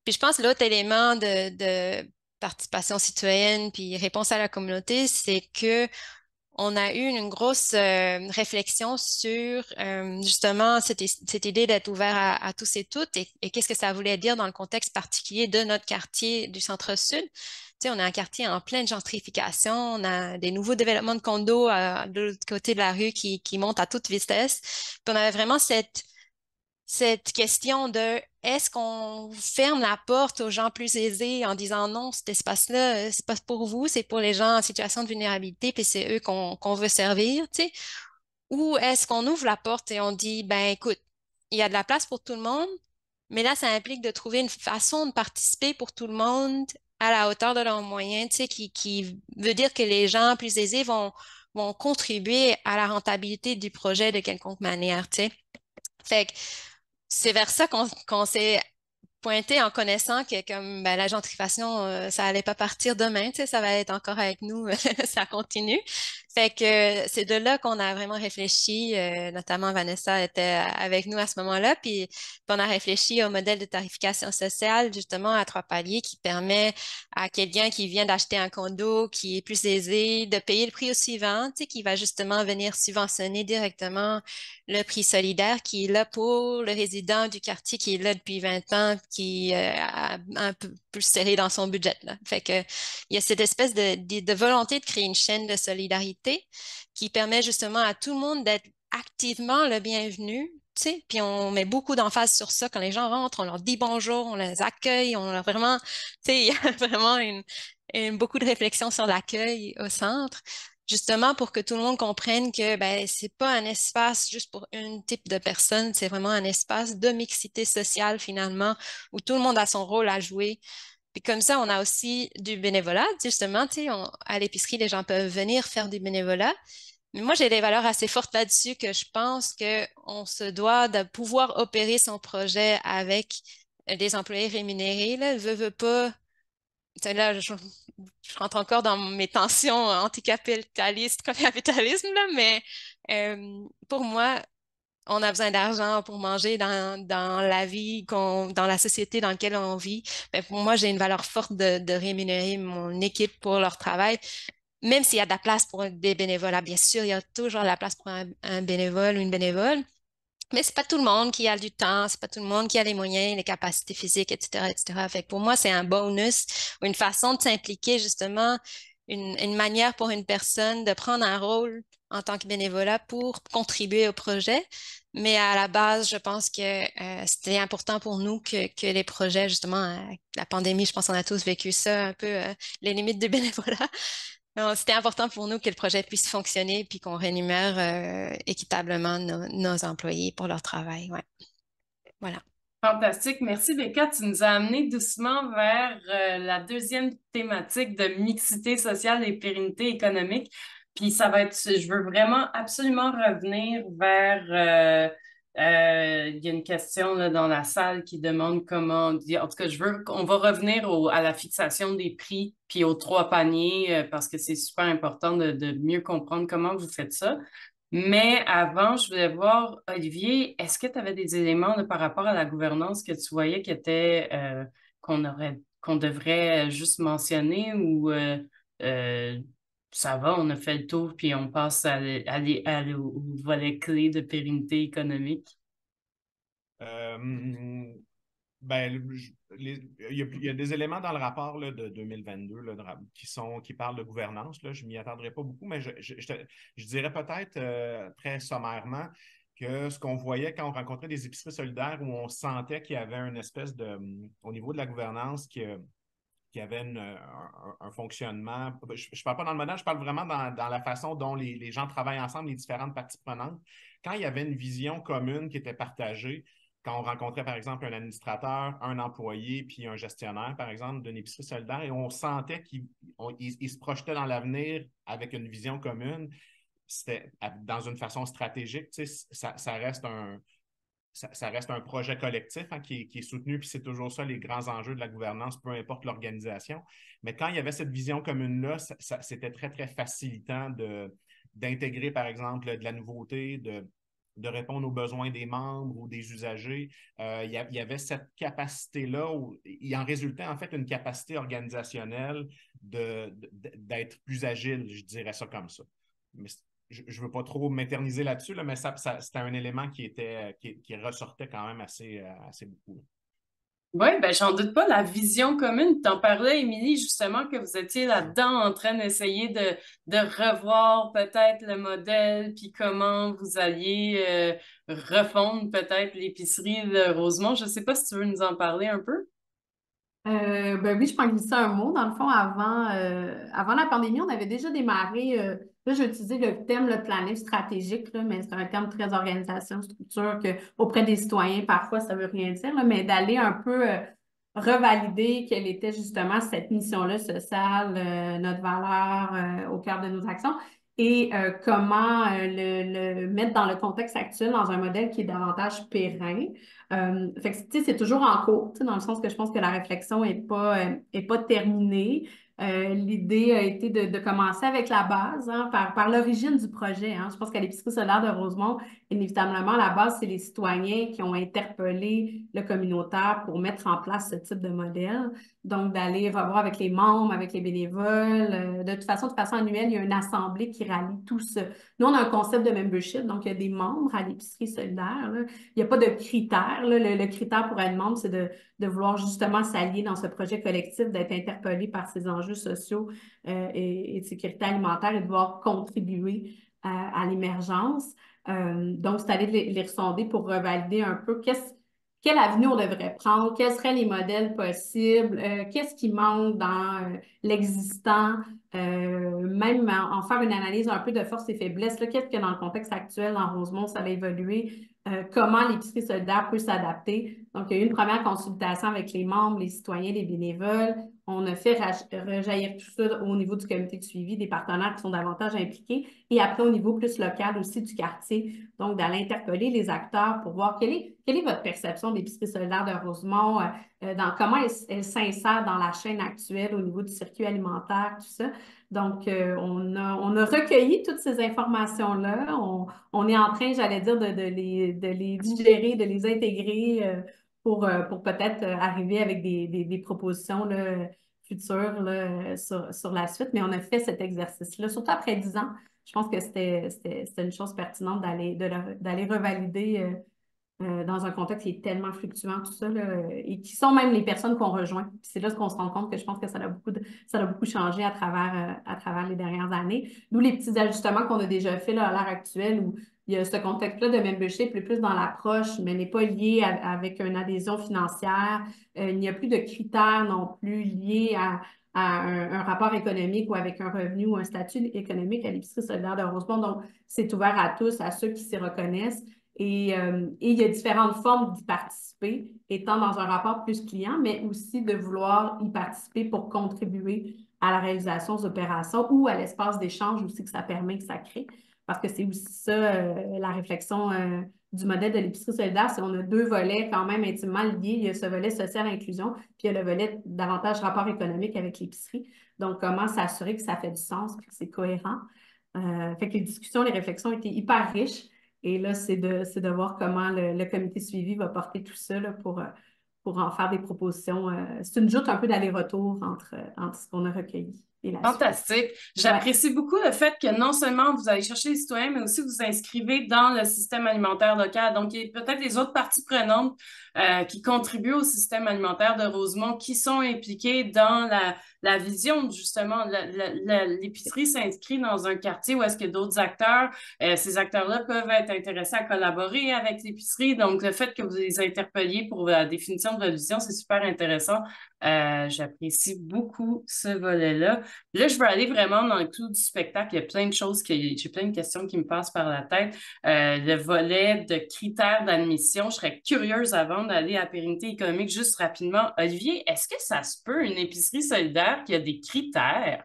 Puis je pense que l'autre élément de participation citoyenne puis réponse à la communauté, c'est que on a eu une grosse réflexion sur justement cette idée d'être ouvert à tous et toutes et qu'est-ce que ça voulait dire dans le contexte particulier de notre quartier du centre-sud. Tu sais, on a un quartier en pleine gentrification, on a des nouveaux développements de condos de l'autre côté de la rue qui montent à toute vitesse. Puis on avait vraiment cette question de est-ce qu'on ferme la porte aux gens plus aisés en disant non, cet espace-là, c'est pas pour vous, c'est pour les gens en situation de vulnérabilité, puis c'est eux qu'on veut servir, tu sais? Ou est-ce qu'on ouvre la porte et on dit, ben écoute, il y a de la place pour tout le monde, mais là, ça implique de trouver une façon de participer pour tout le monde à la hauteur de leurs moyens, tu sais, qui veut dire que les gens plus aisés vont contribuer à la rentabilité du projet de quelconque manière, tu sais? Fait que c'est vers ça qu'on s'est pointé en connaissant que comme ben, la gentrification, ça allait pas partir demain, tu sais, ça va être encore avec nous, ça continue. Fait que c'est de là qu'on a vraiment réfléchi, notamment Vanessa était avec nous à ce moment-là, puis on a réfléchi au modèle de tarification sociale justement à 3 paliers qui permet à quelqu'un qui vient d'acheter un condo qui est plus aisé de payer le prix au suivant, tu sais, qui va justement venir subventionner directement le prix solidaire qui est là pour le résident du quartier qui est là depuis 20 ans, qui a un peu plus serré dans son budget. Là. Fait que il y a cette espèce de volonté de créer une chaîne de solidarité qui permet justement à tout le monde d'être activement le bienvenu. Tu sais, puis on met beaucoup d'emphase sur ça. Quand les gens rentrent, on leur dit bonjour, on les accueille, on leur vraiment, tu sais, il y a vraiment beaucoup de réflexion sur l'accueil au centre justement pour que tout le monde comprenne que ben c'est pas un espace juste pour un type de personne, c'est vraiment un espace de mixité sociale finalement où tout le monde a son rôle à jouer. Puis comme ça, on a aussi du bénévolat, justement, tu sais, à l'épicerie, les gens peuvent venir faire du bénévolat. Mais moi, j'ai des valeurs assez fortes là-dessus que je pense qu'on se doit de pouvoir opérer son projet avec des employés rémunérés, là, veut pas. Là, je rentre encore dans mes tensions anticapitalistes, capitalisme, là, mais pour moi, on a besoin d'argent pour manger dans la vie, dans la société dans laquelle on vit. Mais pour moi, j'ai une valeur forte de rémunérer mon équipe pour leur travail, même s'il y a de la place pour des bénévoles. Bien sûr, il y a toujours de la place pour un bénévole ou une bénévole. Mais c'est pas tout le monde qui a du temps, c'est pas tout le monde qui a les moyens, les capacités physiques, etc., etc. Fait que pour moi, c'est un bonus ou une façon de s'impliquer, justement, une manière pour une personne de prendre un rôle en tant que bénévolat pour contribuer au projet. Mais à la base, je pense que c'était important pour nous que les projets, justement, la pandémie, je pense qu'on a tous vécu ça un peu, les limites du bénévolat. Non, c'était important pour nous que le projet puisse fonctionner puis qu'on rémunère équitablement nos employés pour leur travail. Ouais. Voilà. Fantastique. Merci, Becca. Tu nous as amené doucement vers la deuxième thématique de mixité sociale et pérennité économique. Puis ça va être, je veux vraiment absolument revenir vers, il y a une question là, dans la salle qui demande comment, en tout cas, on va revenir à la fixation des prix puis aux 3 paniers parce que c'est super important de mieux comprendre comment vous faites ça. Mais avant, je voulais voir, Olivier, est-ce que tu avais des éléments par rapport à la gouvernance que tu voyais qu'on devrait juste mentionner ou euh, ça va, on a fait le tour puis on passe au volet clé de pérennité économique? Euh, il y a des éléments dans le rapport là, de 2022 là, qui parlent de gouvernance. Là. Je ne m'y attendrai pas beaucoup, mais je dirais peut-être très sommairement que ce qu'on voyait quand on rencontrait des épiceries solidaires où on sentait qu'il y avait une espèce au niveau de la gouvernance, qu'il y avait un fonctionnement. Je ne parle pas dans le modèle, je parle vraiment dans la façon dont les gens travaillent ensemble, les différentes parties prenantes. Quand il y avait une vision commune qui était partagée, quand on rencontrait, par exemple, un administrateur, un employé, puis un gestionnaire, par exemple, d'une épicerie solidaire, et on sentait qu'ils se projetaient dans l'avenir avec une vision commune, c'était dans une façon stratégique, tu sais, ça reste un projet collectif hein, qui est soutenu, puis c'est toujours ça les grands enjeux de la gouvernance, peu importe l'organisation. Mais quand il y avait cette vision commune-là, c'était très, très facilitant d'intégrer, par exemple, de la nouveauté, de répondre aux besoins des membres ou des usagers. Il y avait cette capacité-là, où il en résultait en fait une capacité organisationnelle d'être plus agile, je dirais ça comme ça. Mais je ne veux pas trop m'éterniser là-dessus, là, mais c'était un élément qui ressortait quand même assez beaucoup. Oui, ben j'en doute pas, la vision commune. Tu en parlais, Émilie, justement, que vous étiez là-dedans en train d'essayer de revoir peut-être le modèle, puis comment vous alliez refondre peut-être l'épicerie de Rosemont. Je ne sais pas si tu veux nous en parler un peu. Ben oui, je peux en glisser un mot. Dans le fond, avant la pandémie, on avait déjà démarré, là, j'ai utilisé le terme le planning stratégique, là, mais c'est un terme très organisation, structure, que auprès des citoyens, parfois, ça veut rien dire, là, mais d'aller un peu revalider quelle était justement cette mission-là sociale, notre valeur au cœur de nos actions et comment le mettre dans le contexte actuel dans un modèle qui est davantage périn. Fait que, tu sais, c'est toujours en cours, tu sais, dans le sens que je pense que la réflexion est pas terminée. L'idée a été de commencer avec la base, hein, par l'origine du projet. Hein. Je pense qu'à l'Épicerie solidaire de Rosemont, inévitablement, la base, c'est les citoyens qui ont interpellé le communautaire pour mettre en place ce type de modèle. Donc, d'aller revoir avec les membres, avec les bénévoles. De toute façon annuelle, il y a une assemblée qui rallie tout ça. Nous, on a un concept de membership, donc il y a des membres à l'Épicerie solidaire, là. Il n'y a pas de critères. Là. Le critère pour être membre, c'est de vouloir justement s'allier dans ce projet collectif, d'être interpellé par ces enjeux sociaux et de sécurité alimentaire et de vouloir contribuer à l'émergence. Donc, c'est aller les ressonder pour revalider un peu quelle avenue on devrait prendre, quels seraient les modèles possibles, qu'est-ce qui manque dans l'existant, même en faire une analyse un peu de force et faiblesse. Qu'est-ce que dans le contexte actuel, dans Rosemont, ça va évoluer, comment l'épicerie solidaire peut s'adapter. Donc, il y a eu une première consultation avec les membres, les citoyens, les bénévoles. On a fait rejaillir tout ça au niveau du comité de suivi, des partenaires qui sont davantage impliqués, et après au niveau plus local aussi du quartier, donc d'aller interpeller les acteurs pour voir quelle est votre perception de l'épicerie solidaire de Rosemont, dans comment elle s'insère dans la chaîne actuelle au niveau du circuit alimentaire, tout ça. Donc, on a recueilli toutes ces informations-là. On est en train, j'allais dire, de les digérer, de les intégrer pour peut-être arriver avec des propositions là, futures là, sur la suite. Mais on a fait cet exercice-là, surtout après 10 ans. Je pense que c'était une chose pertinente d'aller revalider dans un contexte qui est tellement fluctuant, tout ça, là, et qui sont même les personnes qu'on rejoint. Puis c'est là qu'on se rend compte que je pense que ça a beaucoup changé à travers les dernières années. D'où les petits ajustements qu'on a déjà faits là, à l'heure actuelle où il y a ce contexte-là de membership plus dans l'approche, mais n'est pas lié avec une adhésion financière. Il n'y a plus de critères non plus liés à un rapport économique ou avec un revenu ou un statut économique à l'Épicerie solidaire de Rosemont. Donc, c'est ouvert à tous, à ceux qui s'y reconnaissent. Et il y a différentes formes d'y participer, étant dans un rapport plus client, mais aussi de vouloir y participer pour contribuer à la réalisation des opérations ou à l'espace d'échange aussi que ça permet, que ça crée. Parce que c'est aussi ça, la réflexion du modèle de l'épicerie solidaire, c'est qu'on a deux volets quand même intimement liés. Il y a ce volet social inclusion, puis il y a le volet davantage rapport économique avec l'épicerie. Donc, comment s'assurer que ça fait du sens, que c'est cohérent. Fait que les discussions, les réflexions étaient hyper riches. Et là, c'est de voir comment le comité suivi va porter tout ça là, pour en faire des propositions. C'est une joute un peu d'aller-retour entre ce qu'on a recueilli et la suite. Fantastique. J'apprécie beaucoup le fait que non seulement vous allez chercher les citoyens, mais aussi vous inscrivez dans le système alimentaire local. Donc, il y a peut-être les autres parties prenantes qui contribuent au système alimentaire de Rosemont, qui sont impliquées dans la vision, justement. L'épicerie s'inscrit dans un quartier où est-ce que d'autres acteurs, ces acteurs-là peuvent être intéressés à collaborer avec l'épicerie. Donc, le fait que vous les interpelliez pour la définition de votre vision, c'est super intéressant. J'apprécie beaucoup ce volet-là. Là, je veux aller vraiment dans le clou du spectacle. Il y a plein de choses, j'ai plein de questions qui me passent par la tête. Le volet de critères d'admission, je serais curieuse avant d'aller à la pérennité économique juste rapidement. Olivier, est-ce que ça se peut, une épicerie solidaire qui a des critères?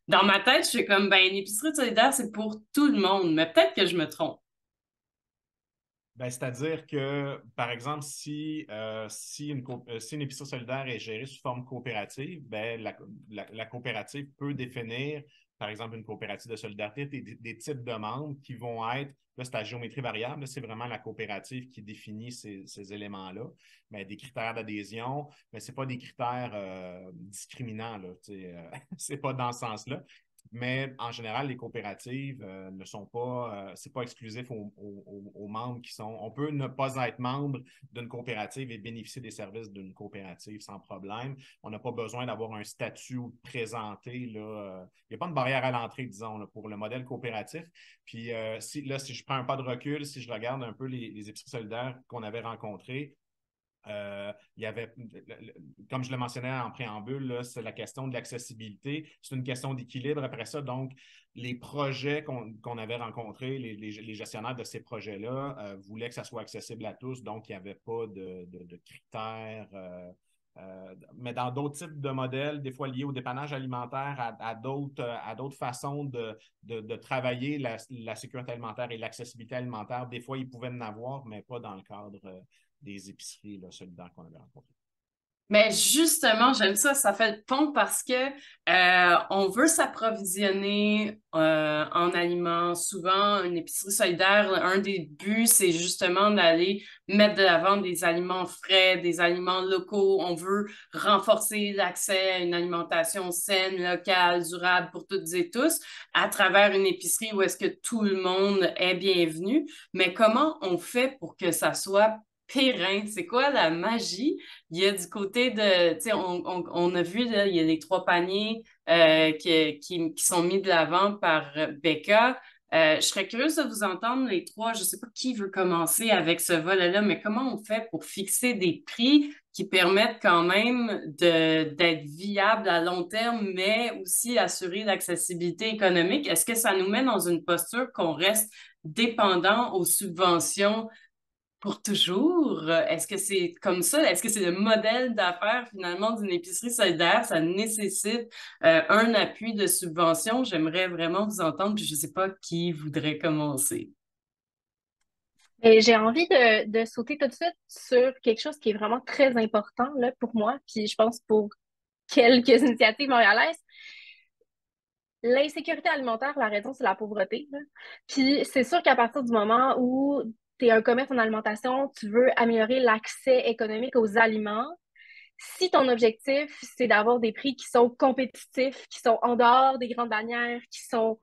Dans ma tête, je suis comme, ben, une épicerie solidaire, c'est pour tout le monde, mais peut-être que je me trompe. Ben, c'est-à-dire que, par exemple, si une épicerie solidaire est gérée sous forme coopérative, ben, la coopérative peut définir, par exemple, une coopérative de solidarité, des types de membres qui vont être, là, c'est la géométrie variable, c'est vraiment la coopérative qui définit ces éléments-là. Mais des critères d'adhésion, mais ce n'est pas des critères discriminants, là, c'est pas dans ce sens-là. Mais en général, les coopératives ne sont pas, c'est pas exclusif aux membres qui sont. On peut ne pas être membre d'une coopérative et bénéficier des services d'une coopérative sans problème. On n'a pas besoin d'avoir un statut présenté. Là, il n'y a pas de barrière à l'entrée, disons, là, pour le modèle coopératif. Puis si je prends un pas de recul, si je regarde un peu les épiceries solidaires qu'on avait rencontrées, il y avait, comme je le mentionnais en préambule, c'est la question de l'accessibilité. C'est une question d'équilibre après ça. Donc, les projets qu'on avait rencontrés, les gestionnaires de ces projets-là voulaient que ça soit accessible à tous. Donc, il n'y avait pas de critères. Mais dans d'autres types de modèles, des fois liés au dépannage alimentaire, à d'autres façons de travailler la sécurité alimentaire et l'accessibilité alimentaire, des fois, ils pouvaient en avoir, mais pas dans le cadre des épiceries là, solidaires qu'on avait rencontrées. Mais justement, j'aime ça, ça fait le pont parce que on veut s'approvisionner en aliments. Souvent, une épicerie solidaire, un des buts, c'est justement d'aller mettre de l'avant des aliments frais, des aliments locaux. On veut renforcer l'accès à une alimentation saine, locale, durable pour toutes et tous à travers une épicerie où est-ce que tout le monde est bienvenu. Mais comment on fait pour que ça soit pérenne? C'est quoi la magie? Il y a du côté de, tu sais, on a vu, là, il y a les 3 paniers qui sont mis de l'avant par Becca. Je serais curieuse de vous entendre les 3. Je ne sais pas qui veut commencer avec ce volet-là, mais comment on fait pour fixer des prix qui permettent quand même d'être viables à long terme, mais aussi assurer l'accessibilité économique? Est-ce que ça nous met dans une posture qu'on reste dépendant aux subventions pour toujours? Est-ce que c'est comme ça? Est-ce que c'est le modèle d'affaires finalement d'une épicerie solidaire? Ça nécessite un appui de subvention. J'aimerais vraiment vous entendre, puis je ne sais pas qui voudrait commencer. Et j'ai envie de sauter tout de suite sur quelque chose qui est vraiment très important là, pour moi, puis je pense pour quelques initiatives montréalaises. L'insécurité alimentaire, la raison, c'est la pauvreté, là. Puis c'est sûr qu'à partir du moment où tu es un commerce en alimentation, tu veux améliorer l'accès économique aux aliments. Si ton objectif, c'est d'avoir des prix qui sont compétitifs, qui sont en dehors des grandes bannières, qui sont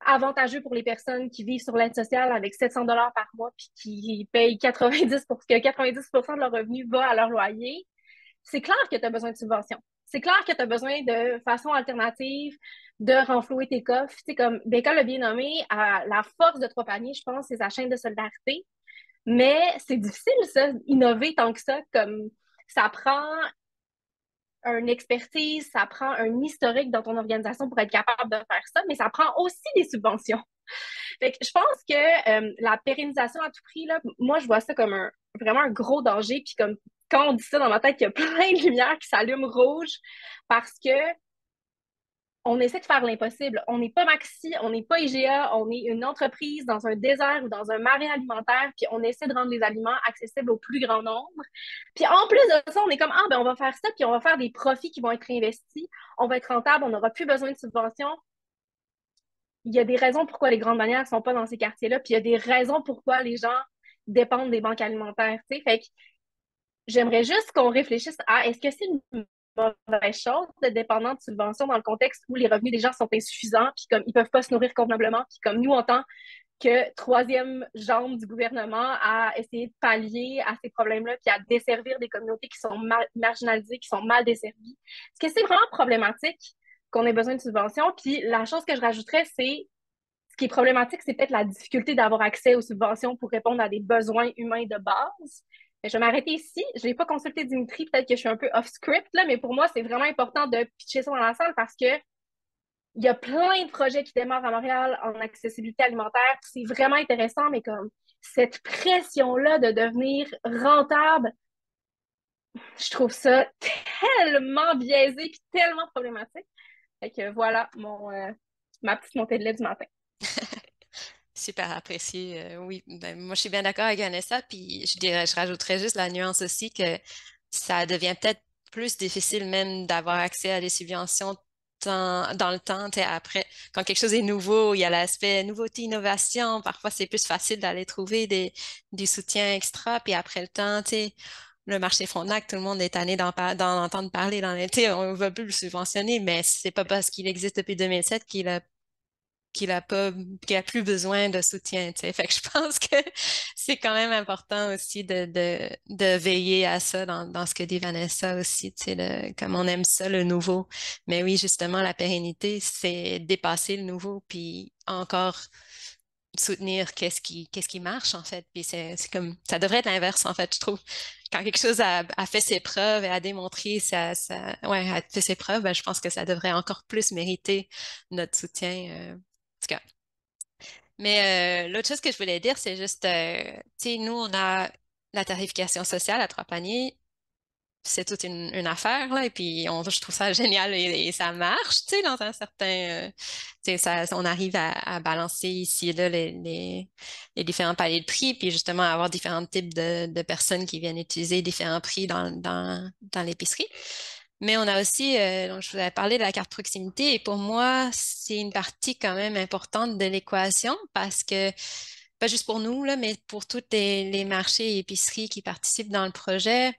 avantageux pour les personnes qui vivent sur l'aide sociale avec 700 $ par mois puis qui payent 90% de leur revenu va à leur loyer, c'est clair que tu as besoin de subventions. C'est clair que tu as besoin de façon alternative de renflouer tes coffres. Tu sais, comme Becca l'a bien nommé, la force de Trois Paniers, je pense, c'est sa chaîne de solidarité. Mais c'est difficile, ça, innover tant que ça. Comme ça prend une expertise, ça prend un historique dans ton organisation pour être capable de faire ça, mais ça prend aussi des subventions. Fait que je pense que la pérennisation à tout prix, là, moi, je vois ça comme vraiment un gros danger. Puis comme quand on dit ça dans ma tête, il y a plein de lumières qui s'allument rouge parce que on essaie de faire l'impossible. On n'est pas Maxi, on n'est pas IGA, on est une entreprise dans un désert ou dans un marais alimentaire, puis on essaie de rendre les aliments accessibles au plus grand nombre. Puis en plus de ça, on est comme, ah, ben on va faire ça, puis on va faire des profits qui vont être réinvestis, on va être rentable, on n'aura plus besoin de subventions. Il y a des raisons pourquoi les grandes bannières ne sont pas dans ces quartiers-là, puis il y a des raisons pourquoi les gens dépendent des banques alimentaires, tu sais. Fait que j'aimerais juste qu'on réfléchisse à est-ce que c'est une mauvaise chose d'être dépendant de subventions dans le contexte où les revenus des gens sont insuffisants, puis comme ils peuvent pas se nourrir convenablement, puis comme nous, en tant que troisième jambe du gouvernement, à essayer de pallier à ces problèmes-là, puis à desservir des communautés qui sont marginalisées, qui sont mal desservies. Est-ce que c'est vraiment problématique qu'on ait besoin de subventions? Puis la chose que je rajouterais, c'est ce qui est problématique, c'est peut-être la difficulté d'avoir accès aux subventions pour répondre à des besoins humains de base. Mais je vais m'arrêter ici. Je n'ai pas consulté Dimitri, peut-être que je suis un peu off-script, là, mais pour moi, c'est vraiment important de pitcher ça dans la salle parce que il y a plein de projets qui démarrent à Montréal en accessibilité alimentaire. C'est vraiment intéressant, mais comme cette pression-là de devenir rentable, je trouve ça tellement biaisé et tellement problématique. Fait que voilà ma petite montée de lait du matin. Super apprécié. Oui, ben, moi je suis bien d'accord avec Vanessa, puis je rajouterais juste la nuance aussi que ça devient peut-être plus difficile même d'avoir accès à des subventions dans le temps. Après, quand quelque chose est nouveau, il y a l'aspect nouveauté, innovation. Parfois, c'est plus facile d'aller trouver des soutiens extra. Puis après le temps, le marché Frontenac, tout le monde est tanné d'en entendre parler dans l'été. On ne veut plus le subventionner, mais c'est pas parce qu'il existe depuis 2007 qu'il a pas, qu'il a plus besoin de soutien, tu sais. Fait que je pense que c'est quand même important aussi de veiller à ça dans ce que dit Vanessa aussi, tu sais, comme on aime ça, le nouveau. Mais oui, justement, la pérennité, c'est dépasser le nouveau, puis encore soutenir qu'est-ce qui marche, en fait. Puis c'est comme, ça devrait être l'inverse, en fait, je trouve. Quand quelque chose a fait ses preuves et a démontré ouais, a fait ses preuves, ben, je pense que ça devrait encore plus mériter notre soutien. En tout cas. Mais l'autre chose que je voulais dire, c'est juste, tu sais, nous, on a la tarification sociale à Trois Paniers. C'est toute une affaire, là, et puis je trouve ça génial et ça marche, tu sais, dans un certain... tu sais, on arrive à balancer ici et là les différents paliers de prix, puis justement avoir différents types de personnes qui viennent utiliser différents prix dans l'épicerie. Mais on a aussi, donc je vous avais parlé de la carte proximité, et pour moi, c'est une partie quand même importante de l'équation parce que, pas juste pour nous, là, mais pour tous les marchés et épiceries qui participent dans le projet.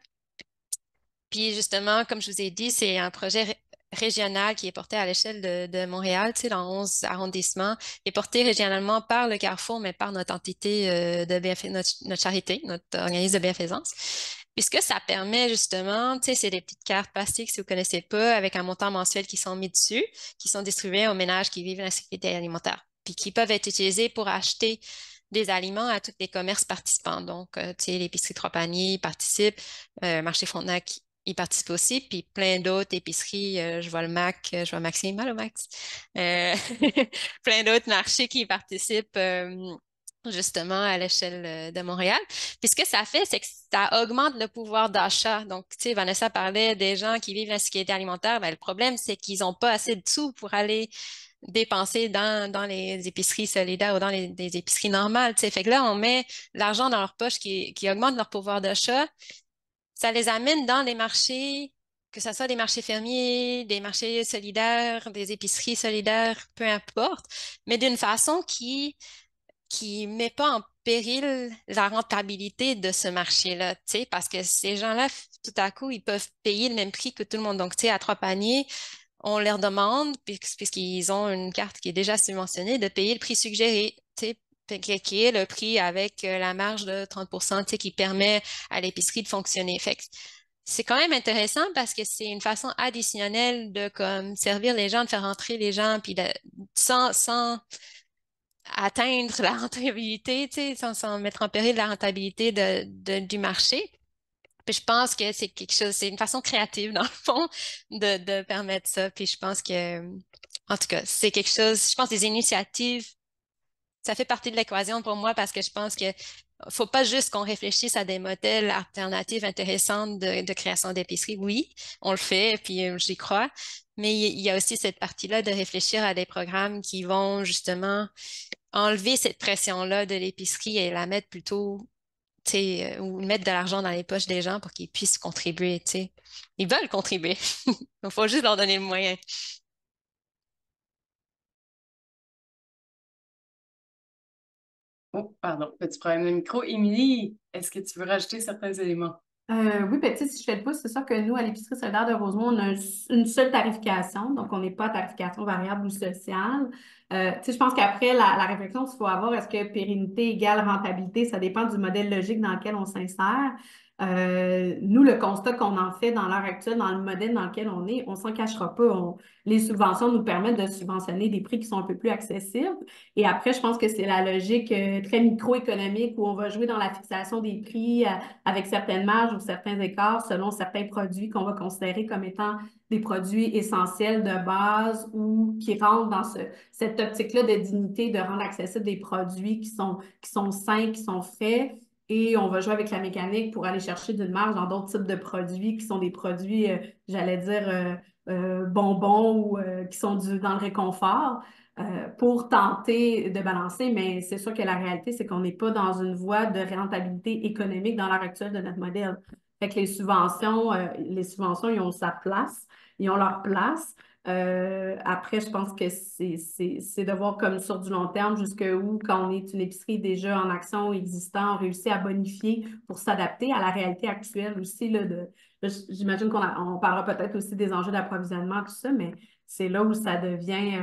Puis justement, comme je vous ai dit, c'est un projet régional qui est porté à l'échelle de Montréal, tu sais, dans 11 arrondissements, et porté régionalement par le Carrefour, mais par notre entité notre charité, notre organisme de bienfaisance. Puis ce que ça permet justement, tu sais, c'est des petites cartes plastiques, si vous ne connaissez pas, avec un montant mensuel qui sont mis dessus, qui sont distribués aux ménages qui vivent l'insécurité alimentaire, puis qui peuvent être utilisés pour acheter des aliments à tous les commerces participants. Donc, tu sais, l'épicerie Trois Paniers participe, Marché Frontenac il participe aussi, puis plein d'autres épiceries, je vois le Mac, je vois Maxime, allô Max, plein d'autres marchés qui participent justement à l'échelle de Montréal. Puis ce que ça fait, c'est que ça augmente le pouvoir d'achat. Donc, tu sais, Vanessa parlait des gens qui vivent l'insécurité alimentaire. Ben, le problème, c'est qu'ils n'ont pas assez de sous pour aller dépenser dans les épiceries solidaires ou dans des épiceries normales. Tu sais. Fait que là, on met l'argent dans leur poche qui augmente leur pouvoir d'achat. Ça les amène dans les marchés, que ce soit des marchés fermiers, des marchés solidaires, des épiceries solidaires, peu importe, mais d'une façon qui met pas en péril la rentabilité de ce marché-là, tu sais, parce que ces gens-là, tout à coup, ils peuvent payer le même prix que tout le monde. Donc, tu sais, à Trois Paniers, on leur demande, puisqu'ils ont une carte qui est déjà subventionnée, de payer le prix suggéré, tu sais, qui est le prix avec la marge de 30%, tu sais, qui permet à l'épicerie de fonctionner. Fait que c'est quand même intéressant parce que c'est une façon additionnelle de comme servir les gens, de faire rentrer les gens, puis sans atteindre la rentabilité, tu sais, sans mettre en péril la rentabilité du marché. Puis je pense que c'est quelque chose, c'est une façon créative, dans le fond, de permettre ça. Puis je pense que, en tout cas, c'est quelque chose, je pense des initiatives, ça fait partie de l'équation pour moi parce que je pense que faut pas juste qu'on réfléchisse à des modèles alternatifs intéressants de création d'épicerie. Oui, on le fait, puis j'y crois. Mais il y a aussi cette partie-là de réfléchir à des programmes qui vont justement enlever cette pression-là de l'épicerie et la mettre plutôt, tu sais, ou mettre de l'argent dans les poches des gens pour qu'ils puissent contribuer, tu sais. Ils veulent contribuer. Il faut juste leur donner le moyen. Oh, pardon, petit problème de micro. Émilie, est-ce que tu veux rajouter certains éléments? Oui, ben, tu sais, si je fais le pouce, c'est sûr que nous, à l'Épicerie solidaire de Rosemont, on a une seule tarification, donc on n'est pas à tarification variable ou sociale. Tu sais, je pense qu'apraprès, la réflexion qu'il faut avoir, est-ce que pérennité égale rentabilité, ça dépend du modèle logique dans lequel on s'insère. Nous, le constat qu'on en fait dans l'heure actuelle, dans le modèle dans lequel on est, on s'en cachera pas. Les subventions nous permettent de subventionner des prix qui sont un peu plus accessibles. Et après, je pense que c'est la logique très microéconomique où on va jouer dans la fixation des prix avec certaines marges ou certains écarts selon certains produits qu'on va considérer comme étant des produits essentiels de base ou qui rentrent dans cette optique-là de dignité, de rendre accessibles des produits qui sont sains, qui sont faits. Et on va jouer avec la mécanique pour aller chercher d'une marge dans d'autres types de produits qui sont des produits, j'allais dire, bonbons ou qui sont dans le réconfort pour tenter de balancer, mais c'est sûr que la réalité, c'est qu'on n'est pas dans une voie de rentabilité économique dans l'heure actuelle de notre modèle. Fait que les subventions, ils ont sa place, ils ont leur place. Après, je pense que c'est de voir comme sur du long terme jusqu'où, quand on est une épicerie déjà en action, existant, on réussit à bonifier pour s'adapter à la réalité actuelle aussi. J'imagine on parlera peut-être aussi des enjeux d'approvisionnement, tout ça, mais c'est là où ça devient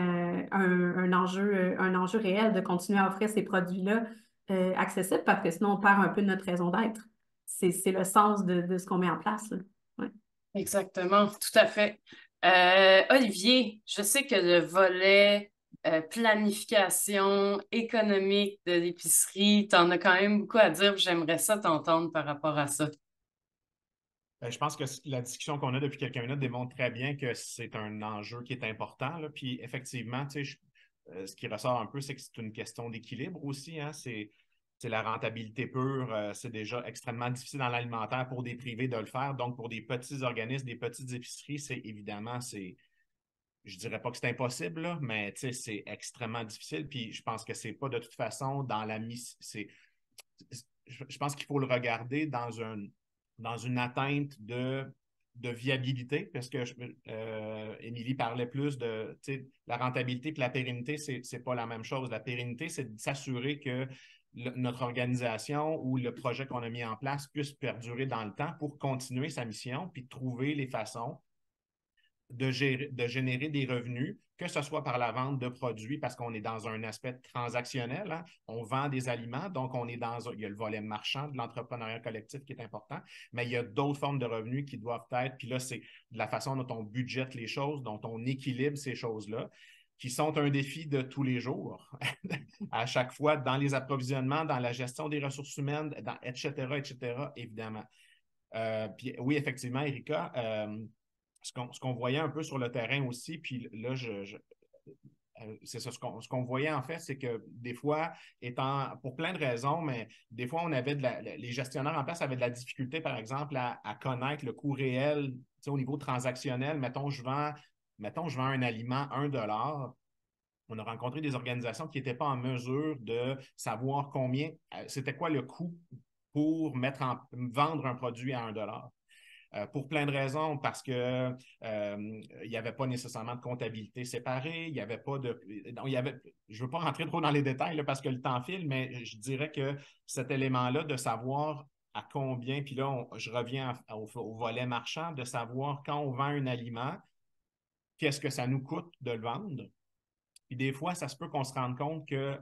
un enjeu réel de continuer à offrir ces produits-là accessibles parce que sinon on perd un peu de notre raison d'être. C'est le sens de ce qu'on met en place, là. Ouais. Exactement, tout à fait. Olivier, je sais que le volet planification économique de l'épicerie, tu en as quand même beaucoup à dire. J'aimerais ça t'entendre par rapport à ça. Je pense que la discussion qu'on a depuis quelques minutes démontre très bien que c'est un enjeu qui est important, là. Puis effectivement, tu sais, ce qui ressort un peu, c'est que c'est une question d'équilibre aussi, hein. C'est la rentabilité pure. C'est déjà extrêmement difficile dans l'alimentaire pour des privés de le faire. Donc, pour des petits organismes, des petites épiceries, je dirais pas que c'est impossible, là, mais tu sais, c'est extrêmement difficile. Puis je pense que c'est pas de toute façon dans la mission. Je pense qu'il faut le regarder dans une atteinte de viabilité, parce que Émilie parlait plus de la rentabilité et la pérennité, c'est pas la même chose. La pérennité, c'est de s'assurer que notre organisation ou le projet qu'on a mis en place puisse perdurer dans le temps pour continuer sa mission, puis trouver les façons de générer des revenus, que ce soit par la vente de produits, parce qu'on est dans un aspect transactionnel, hein. On vend des aliments, donc il y a le volet marchand de l'entrepreneuriat collectif qui est important, mais il y a d'autres formes de revenus qui doivent être, puis là, c'est de la façon dont on budgète les choses, dont on équilibre ces choses-là, qui sont un défi de tous les jours, à chaque fois, dans les approvisionnements, dans la gestion des ressources humaines, etc., évidemment. Puis oui, effectivement, Erika, ce qu'on voyait un peu sur le terrain aussi, puis là, c'est ça, ce qu'on voyait en fait, c'est que des fois, pour plein de raisons, mais des fois, les gestionnaires en place avaient de la difficulté, par exemple, à connaître le coût réel, au niveau transactionnel. Mettons, je vends un aliment 1 $. On a rencontré des organisations qui n'étaient pas en mesure de savoir c'était quoi le coût pour vendre un produit à 1 $. Pour plein de raisons, parce que il n'y avait pas nécessairement de comptabilité séparée, il n'y avait pas de. Je ne veux pas rentrer trop dans les détails là, parce que le temps file, mais je dirais que cet élément-là de savoir à combien, puis là, je reviens au volet marchand, de savoir quand on vend un aliment, qu'est-ce que ça nous coûte de le vendre. Puis des fois, ça se peut qu'on se rende compte que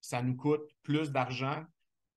ça nous coûte plus d'argent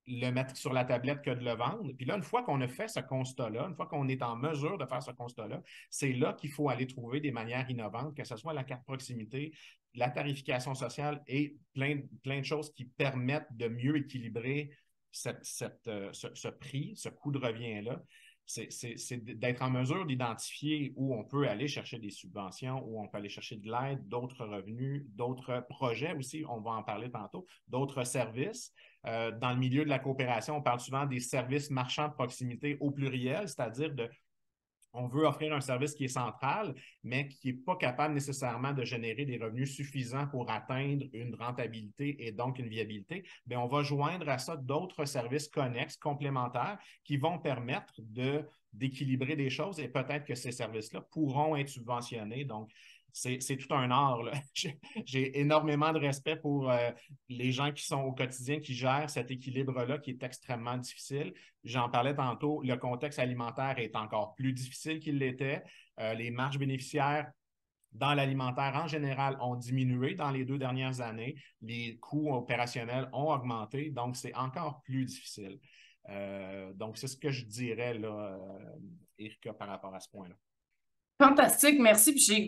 le mettre sur la tablette que de le vendre. Puis là, une fois qu'on a fait ce constat-là, une fois qu'on est en mesure de faire ce constat-là, c'est là qu'il faut aller trouver des manières innovantes, que ce soit la carte proximité, la tarification sociale et plein de choses qui permettent de mieux équilibrer ce prix, ce coût de revient-là. C'est d'être en mesure d'identifier où on peut aller chercher des subventions, où on peut aller chercher de l'aide, d'autres revenus, d'autres projets aussi, on va en parler tantôt, d'autres services. Dans le milieu de la coopération, on parle souvent des services marchands de proximité au pluriel, c'est-à-dire on veut offrir un service qui est central, mais qui n'est pas capable nécessairement de générer des revenus suffisants pour atteindre une rentabilité et donc une viabilité. Bien, on va joindre à ça d'autres services connexes, complémentaires, qui vont permettre d'équilibrer des choses et peut-être que ces services-là pourront être subventionnés. Donc, c'est tout un art, là. J'ai énormément de respect pour les gens qui sont au quotidien, qui gèrent cet équilibre-là qui est extrêmement difficile. J'en parlais tantôt, le contexte alimentaire est encore plus difficile qu'il l'était. Les marges bénéficiaires dans l'alimentaire en général ont diminué dans les 2 dernières années. Les coûts opérationnels ont augmenté, donc c'est encore plus difficile. Donc, c'est ce que je dirais, là, Erika, par rapport à ce point-là. Fantastique, merci. Puis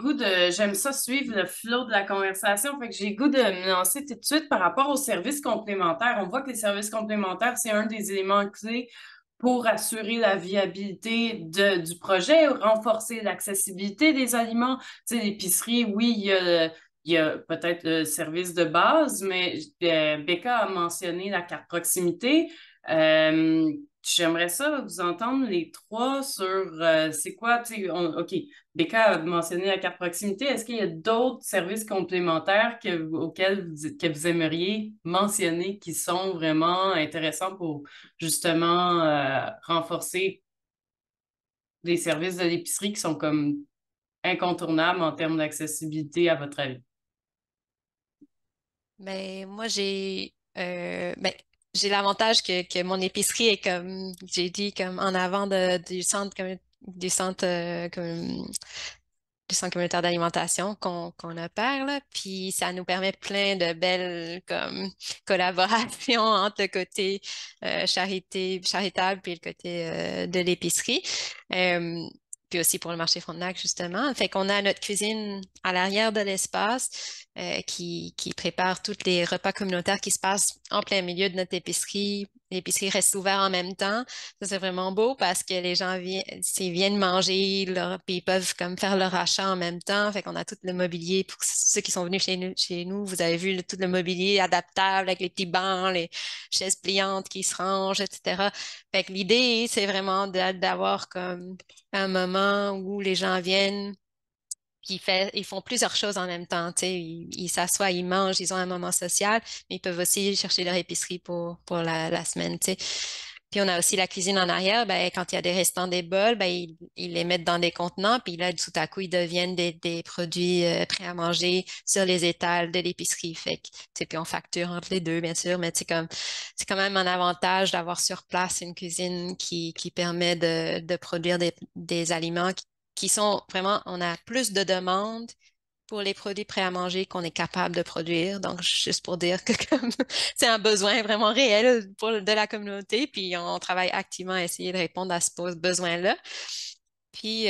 j'aime ça suivre le flow de la conversation. Fait que j'ai le goût de me lancer tout de suite par rapport aux services complémentaires. On voit que les services complémentaires, c'est un des éléments clés pour assurer la viabilité du projet, renforcer l'accessibilité des aliments. Tu sais, l'épicerie, oui, il y a peut-être le service de base, mais Becca a mentionné la carte proximité. J'aimerais ça vous entendre les trois sur c'est quoi, tu sais, OK, Becca a mentionné la carte proximité. Est-ce qu'il y a d'autres services complémentaires auxquels que vous aimeriez mentionner qui sont vraiment intéressants pour justement renforcer les services de l'épicerie qui sont comme incontournables en termes d'accessibilité à votre avis? Ben, moi, j'ai l'avantage que mon épicerie est comme, j'ai dit, comme en avant du centre, du centre, du centre communautaire d'alimentation qu'on opère, là. Puis ça nous permet plein de belles comme, collaborations entre le côté charitable puis le côté de l'épicerie. Euh, puis aussi pour le marché Frontenac, justement. Fait qu'on a notre cuisine à l'arrière de l'espace qui prépare tous les repas communautaires qui se passent en plein milieu de notre épicerie. L'épicerie reste ouverte en même temps. Ça, c'est vraiment beau parce que les gens viennent manger, puis ils peuvent comme faire leur achat en même temps. Fait qu'on a tout le mobilier. Pour ceux qui sont venus chez nous, vous avez vu tout le mobilier adaptable avec les petits bancs, les chaises pliantes qui se rangent, etc. Fait que l'idée, c'est vraiment d'avoir comme un moment où les gens viennent, puis ils font plusieurs choses en même temps. Tu sais, ils s'assoient, ils mangent, ils ont un moment social, mais ils peuvent aussi chercher leur épicerie pour la semaine. Tu sais. Puis on a aussi la cuisine en arrière. Ben, quand il y a des restants des bols, ben, ils les mettent dans des contenants, puis là, tout à coup, ils deviennent des produits prêts à manger sur les étals de l'épicerie. Fait que, tu sais, puis on facture entre les deux, bien sûr, mais c'est quand même un avantage d'avoir sur place une cuisine qui permet de produire des aliments qui sont vraiment, on a plus de demandes pour les produits prêts à manger qu'on est capable de produire. Donc, juste pour dire que c'est un besoin vraiment réel de la communauté, puis on travaille activement à essayer de répondre à ce besoin-là. Puis,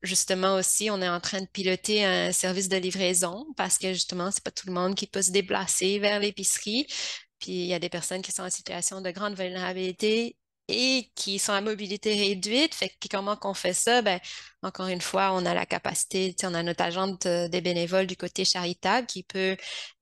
justement aussi, on est en train de piloter un service de livraison parce que justement, c'est pas tout le monde qui peut se déplacer vers l'épicerie. Puis, il y a des personnes qui sont en situation de grande vulnérabilité et qui sont à mobilité réduite. Fait que comment qu'on fait ça? Ben, encore une fois, on a la capacité, on a notre agente des bénévoles du côté charitable qui peut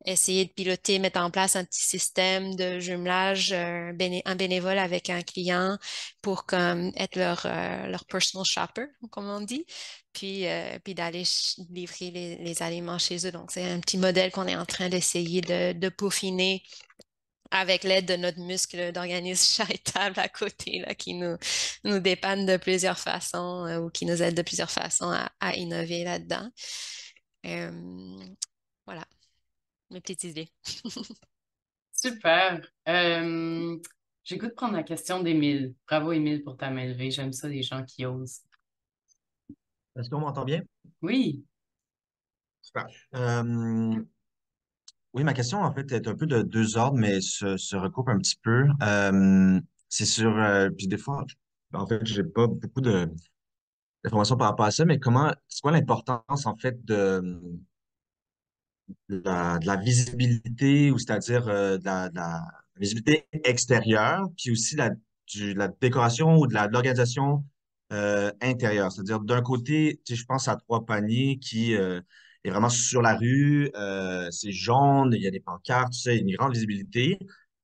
essayer de piloter, mettre en place un petit système de jumelage, un bénévole avec un client pour comme être leur personal shopper, comme on dit, puis d'aller livrer les aliments chez eux. Donc, c'est un petit modèle qu'on est en train d'essayer de peaufiner avec l'aide de notre muscle d'organisme charitable à côté, là, qui nous dépanne de plusieurs façons ou qui nous aide de plusieurs façons à innover là-dedans. Voilà, mes petites idées. Super. J'ai le goût de prendre la question d'Émile. Bravo, Émile, pour ta main levée. J'aime ça, les gens qui osent. Est-ce qu'on m'entend bien? Oui. Super. Oui, ma question, en fait, est un peu de deux ordres, mais se recoupe un petit peu. C'est sur, puis des fois, en fait, j'ai pas beaucoup d'informations par rapport à ça, mais c'est quoi l'importance, en fait, de la visibilité, ou c'est-à-dire de la visibilité extérieure, puis aussi de la décoration ou de l'organisation intérieure. C'est-à-dire, d'un côté, tu sais, je pense à Trois Paniers qui est vraiment sur la rue, c'est jaune, il y a des pancartes, tu sais, il y a une grande visibilité.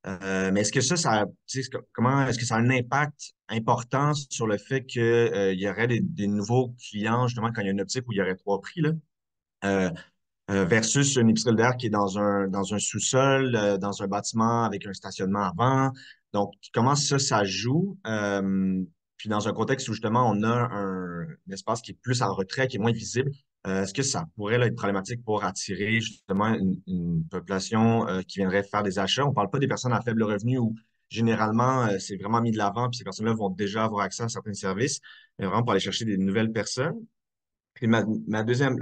Mais est-ce que tu sais, comment est-ce que ça a un impact important sur le fait que, il y aurait des nouveaux clients, justement, quand il y a une optique où il y aurait trois prix, là? Euh, versus une épicerie d'air qui est dans un sous-sol, dans un bâtiment avec un stationnement avant. Donc, comment ça joue? Puis dans un contexte où justement on a un espace qui est plus en retrait, qui est moins visible, est-ce que ça pourrait là, être problématique pour attirer justement une population qui viendrait faire des achats? On ne parle pas des personnes à faible revenu où généralement c'est vraiment mis de l'avant, puis ces personnes-là vont déjà avoir accès à certains services, mais vraiment pour aller chercher des nouvelles personnes. Puis la deuxième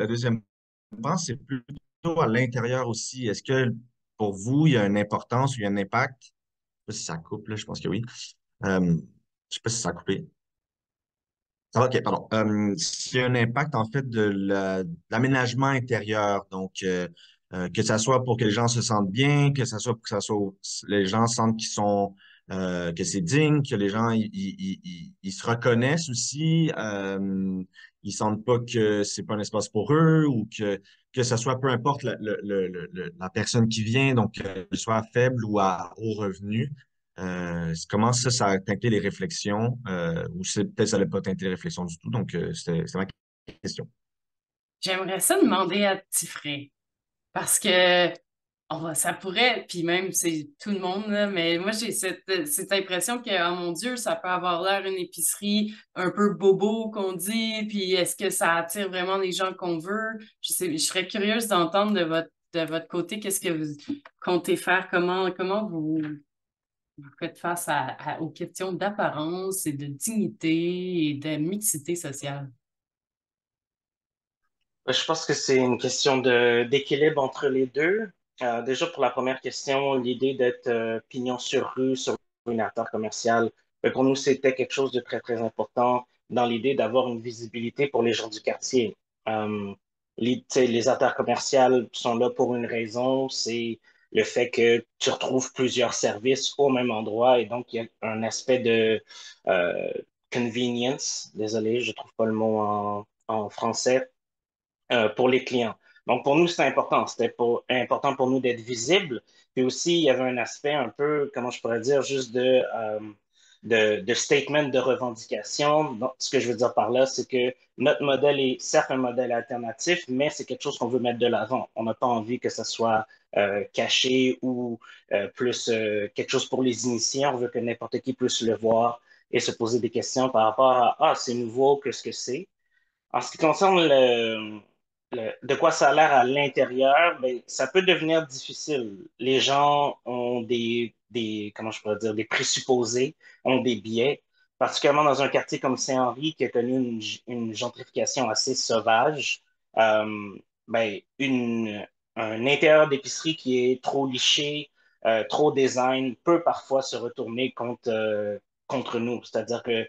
pense que c'est plutôt à l'intérieur aussi. Est-ce que pour vous, il y a une importance ou il y a un impact? Je ne sais pas si ça coupe, là, je pense que oui. Je ne sais pas si ça a coupé. Ah, OK, pardon. S'il y a un impact, en fait, de l'aménagement intérieur, donc que ça soit pour que les gens se sentent bien, que ça soit pour que les gens sentent qu'ils sont, que c'est digne, que les gens ils se reconnaissent aussi, ils sentent pas que c'est pas un espace pour eux ou que ça soit peu importe la personne qui vient, donc qu'elle soit faible ou à haut revenu. Comment ça a teinté les réflexions, ou peut-être ça n'a pas teinté les réflexions du tout. Donc, c'était ma question. J'aimerais ça demander à Tifré parce que ça pourrait, puis même c'est tout le monde, là, mais moi j'ai cette impression que, oh mon Dieu, ça peut avoir l'air une épicerie un peu bobo qu'on dit, puis est-ce que ça attire vraiment les gens qu'on veut? Je serais curieuse d'entendre de votre côté qu'est-ce que vous comptez faire, comment vous faites face aux questions d'apparence et de dignité et de mixité sociale. Je pense que c'est une question d'équilibre entre les deux. Déjà, pour la première question, l'idée d'être pignon sur rue, sur une artère commerciale, pour nous, c'était quelque chose de très, très important dans l'idée d'avoir une visibilité pour les gens du quartier. Tu sais, les artères commerciales sont là pour une raison, c'est le fait que tu retrouves plusieurs services au même endroit et donc il y a un aspect de euh, convenience. Désolé, je trouve pas le mot en français pour les clients. Donc, pour nous, c'était important. Important pour nous d'être visible. Puis aussi, il y avait un aspect un peu, comment je pourrais dire, juste de statement de revendication. Donc, ce que je veux dire par là, c'est que notre modèle est certes un modèle alternatif, mais c'est quelque chose qu'on veut mettre de l'avant. On n'a pas envie que ça soit caché ou plus quelque chose pour les initiés. On veut que n'importe qui puisse le voir et se poser des questions par rapport à, ah, c'est nouveau, qu'est-ce que c'est? En ce qui concerne de quoi ça a l'air à l'intérieur, ben, ça peut devenir difficile. Les gens ont comment je pourrais dire, des présupposés, ont des biais, particulièrement dans un quartier comme Saint-Henri qui a connu une gentrification assez sauvage. Euh, ben, un intérieur d'épicerie qui est trop liché, trop design, peut parfois se retourner contre nous. C'est-à-dire que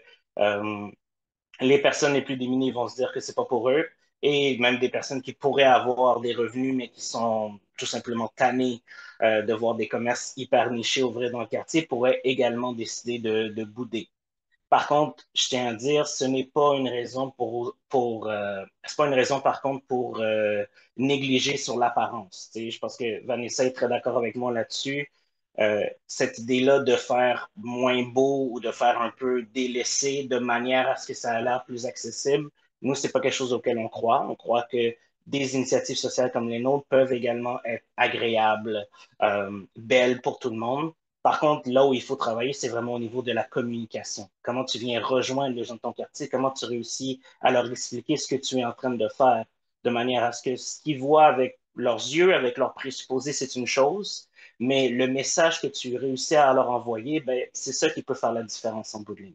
les personnes les plus démunies vont se dire que c'est pas pour eux, et même des personnes qui pourraient avoir des revenus, mais qui sont tout simplement tannées de voir des commerces hyper nichés ouvrir dans le quartier, pourraient également décider de bouder. Par contre, je tiens à dire, ce n'est pas une raison c'est pas une raison par contre pour négliger sur l'apparence. Tu sais, je pense que Vanessa est très d'accord avec moi là-dessus. Cette idée-là de faire moins beau ou de faire un peu délaissé de manière à ce que ça a l'air plus accessible, nous, c'est pas quelque chose auquel on croit. On croit que des initiatives sociales comme les nôtres peuvent également être agréables, belles pour tout le monde. Par contre, là où il faut travailler, c'est vraiment au niveau de la communication. Comment tu viens rejoindre les gens de ton quartier, comment tu réussis à leur expliquer ce que tu es en train de faire, de manière à ce que ce qu'ils voient avec leurs yeux, avec leurs présupposés, c'est une chose, mais le message que tu réussis à leur envoyer, ben, c'est ça qui peut faire la différence en bout de ligne.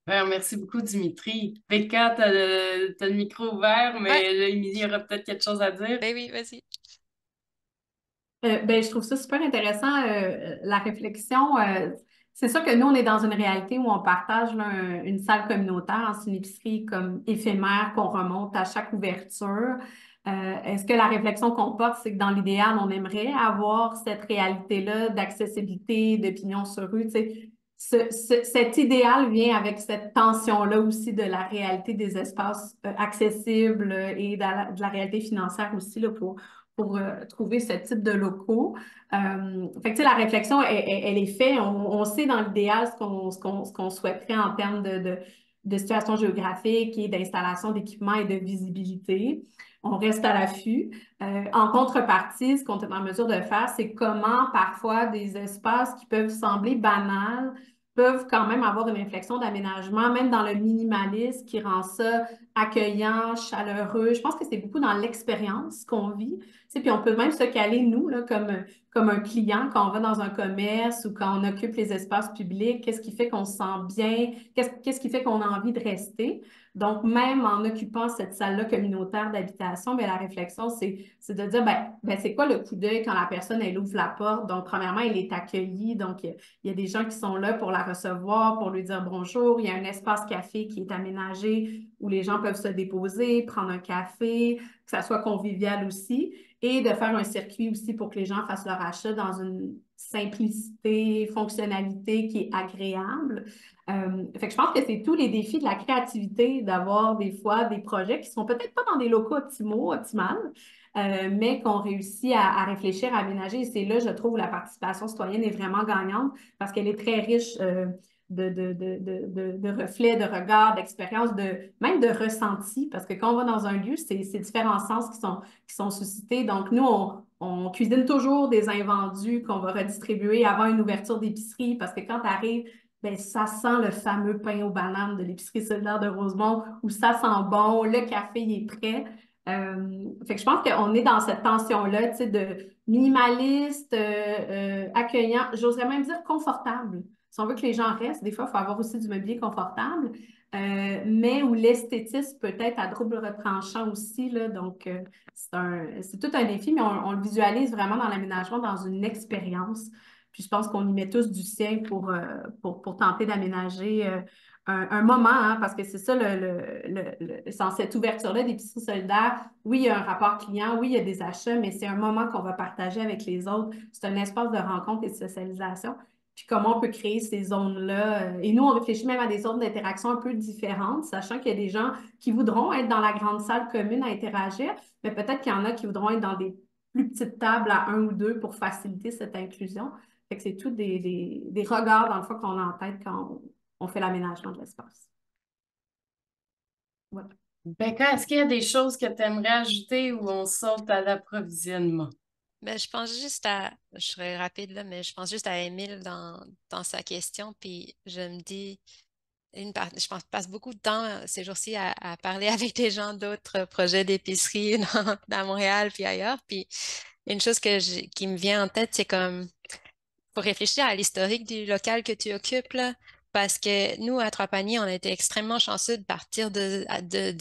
Super, merci beaucoup, Dimitri. Becca, t'as le micro ouvert, Ouais, mais là, Émilie aura peut-être quelque chose à dire. ben oui, vas-y. Ben, je trouve ça super intéressant, la réflexion. C'est sûr que nous, on est dans une réalité où on partage là, une salle communautaire, hein, c'est une épicerie comme éphémère qu'on remonte à chaque ouverture. Est-ce que la réflexion qu'on porte, c'est que dans l'idéal, on aimerait avoir cette réalité-là d'accessibilité, d'opinion sur rue, tu sais. Cet idéal vient avec cette tension-là aussi de la réalité des espaces accessibles et de la réalité financière aussi là, pour trouver ce type de locaux. Fait que, tu sais, la réflexion, elle est faite. On sait dans l'idéal ce qu'on souhaiterait en termes de situation géographique et d'installation d'équipements et de visibilité. On reste à l'affût. En contrepartie, ce qu'on est en mesure de faire, c'est comment parfois des espaces qui peuvent sembler banals peuvent quand même avoir une réflexion d'aménagement, même dans le minimalisme qui rend ça accueillant, chaleureux. Je pense que c'est beaucoup dans l'expérience qu'on vit. Tu sais, puis on peut même se caler, nous, là, comme un client, quand on va dans un commerce ou quand on occupe les espaces publics, qu'est-ce qui fait qu'on se sent bien, qu'est-ce qui fait qu'on a envie de rester. Donc, même en occupant cette salle-là communautaire d'habitation, bien, la réflexion, c'est de dire, c'est quoi le coup d'œil quand la personne, elle ouvre la porte? Donc, premièrement, elle est accueillie. Donc, il y a des gens qui sont là pour la recevoir, pour lui dire bonjour. Il y a un espace café qui est aménagé où les gens peuvent se déposer, prendre un café, que ça soit convivial aussi, et de faire un circuit aussi pour que les gens fassent leur achat dans une simplicité, fonctionnalité qui est agréable. Fait que je pense que c'est tous les défis de la créativité d'avoir des fois des projets qui sont peut-être pas dans des locaux optimales, mais qu'on réussit à réfléchir, à aménager. Et c'est là, je trouve, où la participation citoyenne est vraiment gagnante parce qu'elle est très riche de reflets, de regards, d'expériences, même de ressentis, parce que quand on va dans un lieu, c'est différents sens qui sont suscités. Donc, nous, on cuisine toujours des invendus qu'on va redistribuer avant une ouverture d'épicerie, parce que quand tu arrives, ben, ça sent le fameux pain aux bananes de l'épicerie solidaire de Rosemont, où ça sent bon, le café il est prêt. Fait que je pense qu'on est dans cette tension-là, tu sais, de minimaliste, accueillant, j'oserais même dire confortable. Si on veut que les gens restent, des fois, il faut avoir aussi du mobilier confortable, mais où l'esthétisme peut être à double retranchant aussi, là, donc c'est tout un défi, mais on le visualise vraiment dans l'aménagement, dans une expérience. Puis je pense qu'on y met tous du sien pour tenter d'aménager un moment, hein, parce que c'est ça, sans cette ouverture-là d'épicerie solidaire, oui, il y a un rapport client, oui, il y a des achats, mais c'est un moment qu'on va partager avec les autres. C'est un espace de rencontre et de socialisation. Puis comment on peut créer ces zones-là. Et nous, on réfléchit même à des zones d'interaction un peu différentes, sachant qu'il y a des gens qui voudront être dans la grande salle commune à interagir, mais peut-être qu'il y en a qui voudront être dans des plus petites tables à un ou deux pour faciliter cette inclusion. Fait que c'est tout des regards, dans le fond, qu'on a en tête quand on fait l'aménagement de l'espace. Voilà. Becca, est-ce qu'il y a des choses que tu aimerais ajouter ou on saute à l'approvisionnement? Ben, je pense juste à, je serai rapide là, mais je pense juste à Émile dans sa question, puis je me dis, je pense, passe beaucoup de temps ces jours-ci à parler avec des gens d'autres projets d'épicerie dans Montréal puis ailleurs, puis une chose qui me vient en tête, c'est comme, faut réfléchir à l'historique du local que tu occupes, là. Parce que nous, à Trois-Paniers, on a été extrêmement chanceux de partir de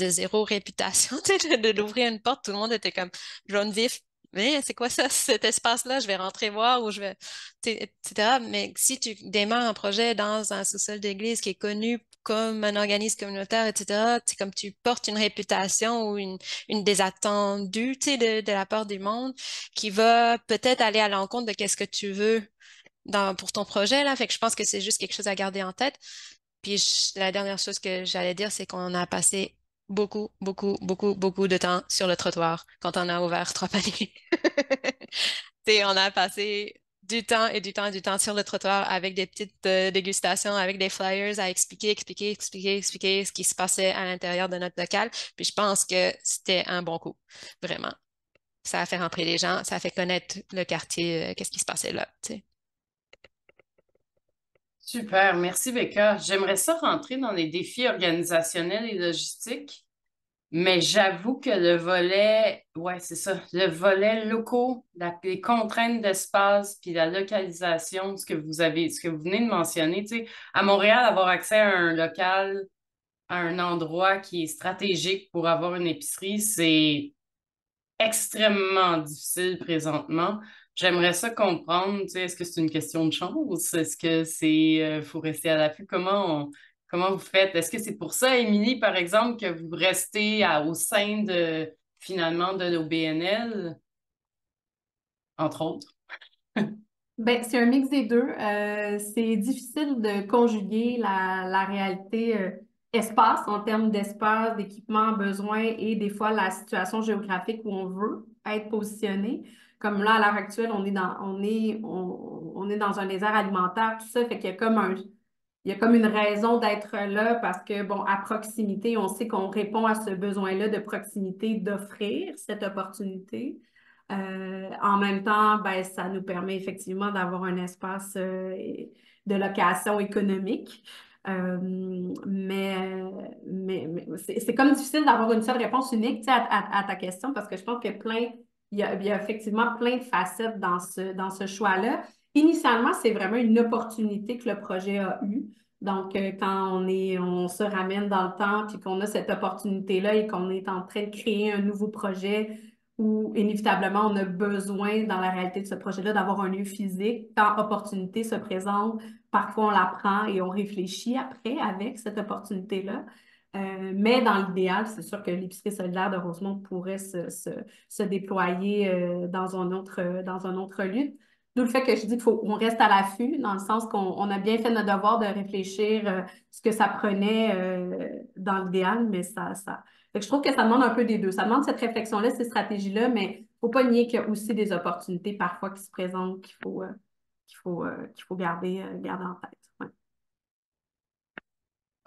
zéro réputation, tu sais, d'ouvrir une porte. Tout le monde était comme jaune vif. Mais c'est quoi ça, cet espace-là? Je vais rentrer voir ou je vais, tu sais, etc. Mais si tu démarres un projet dans un sous-sol d'église qui est connu comme un organisme communautaire, etc., c'est comme tu portes une réputation ou une des attendues, tu sais, de la part du monde qui va peut-être aller à l'encontre de qu'est-ce que tu veux pour ton projet, là. Fait que je pense que c'est juste quelque chose à garder en tête. Puis la dernière chose que j'allais dire, c'est qu'on a passé beaucoup, beaucoup, beaucoup, beaucoup de temps sur le trottoir quand on a ouvert Trois-Paniers. On a passé du temps et du temps et du temps sur le trottoir avec des petites dégustations, avec des flyers à expliquer ce qui se passait à l'intérieur de notre local. Puis je pense que c'était un bon coup, vraiment. Ça a fait rentrer les gens, ça a fait connaître le quartier, qu'est-ce qui se passait là, tu sais. Super, merci Becca. J'aimerais ça rentrer dans les défis organisationnels et logistiques. Mais j'avoue que le volet, ouais, c'est ça, le volet locaux, les contraintes d'espace, puis la localisation, ce que vous venez de mentionner, tu sais, à Montréal, avoir accès à un local, à un endroit qui est stratégique pour avoir une épicerie, c'est extrêmement difficile présentement. J'aimerais ça comprendre, tu sais, est-ce que c'est une question de chance? Est-ce que faut rester à l'affût? Comment vous faites? Est-ce que c'est pour ça, Émilie, par exemple, que vous restez au sein finalement, de l'OBNL, entre autres? Ben, c'est un mix des deux. C'est difficile de conjuguer la réalité espace en termes d'espace, d'équipement, besoin et des fois la situation géographique où on veut être positionné. Comme là, à l'heure actuelle, on est dans un désert alimentaire, tout ça, fait qu'il y a il y a comme une raison d'être là parce que, bon, à proximité, on sait qu'on répond à ce besoin-là de proximité, d'offrir cette opportunité. En même temps, ben, ça nous permet effectivement d'avoir un espace de location économique. Mais c'est comme difficile d'avoir une seule réponse unique, tu sais, à ta question parce que je pense que il y a effectivement plein de facettes dans ce choix-là. Initialement, c'est vraiment une opportunité que le projet a eue. Donc, quand on se ramène dans le temps puis qu'on a cette opportunité-là et qu'on est en train de créer un nouveau projet où inévitablement on a besoin dans la réalité de ce projet-là d'avoir un lieu physique. Quand opportunité se présente, parfois on la prend et on réfléchit après avec cette opportunité-là. Mais dans l'idéal, c'est sûr que l'épicerie solidaire de Rosemont pourrait se déployer dans un autre lieu. D'où le fait que je dis qu'il faut on reste à l'affût, dans le sens qu'on a bien fait notre devoir de réfléchir ce que ça prenait dans l'idéal, mais fait que je trouve que ça demande un peu des deux. Ça demande cette réflexion-là, ces stratégies-là, mais il ne faut pas nier qu'il y a aussi des opportunités parfois qui se présentent qu'il faut garder en tête. Ouais.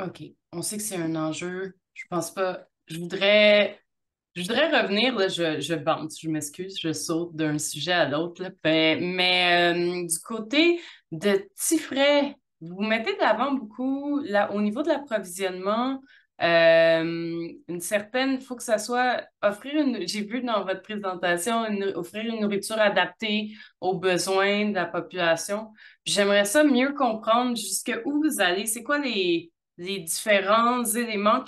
OK. On sait que c'est un enjeu. Je pense pas. Je voudrais revenir, là, je bande, je m'excuse, je saute d'un sujet à l'autre, là. Du côté de Tifray, vous mettez de l'avant beaucoup, là, au niveau de l'approvisionnement, une certaine, il faut que ça soit, j'ai vu dans votre présentation, offrir une nourriture adaptée aux besoins de la population. J'aimerais ça mieux comprendre jusqu'où vous allez, c'est quoi les différents éléments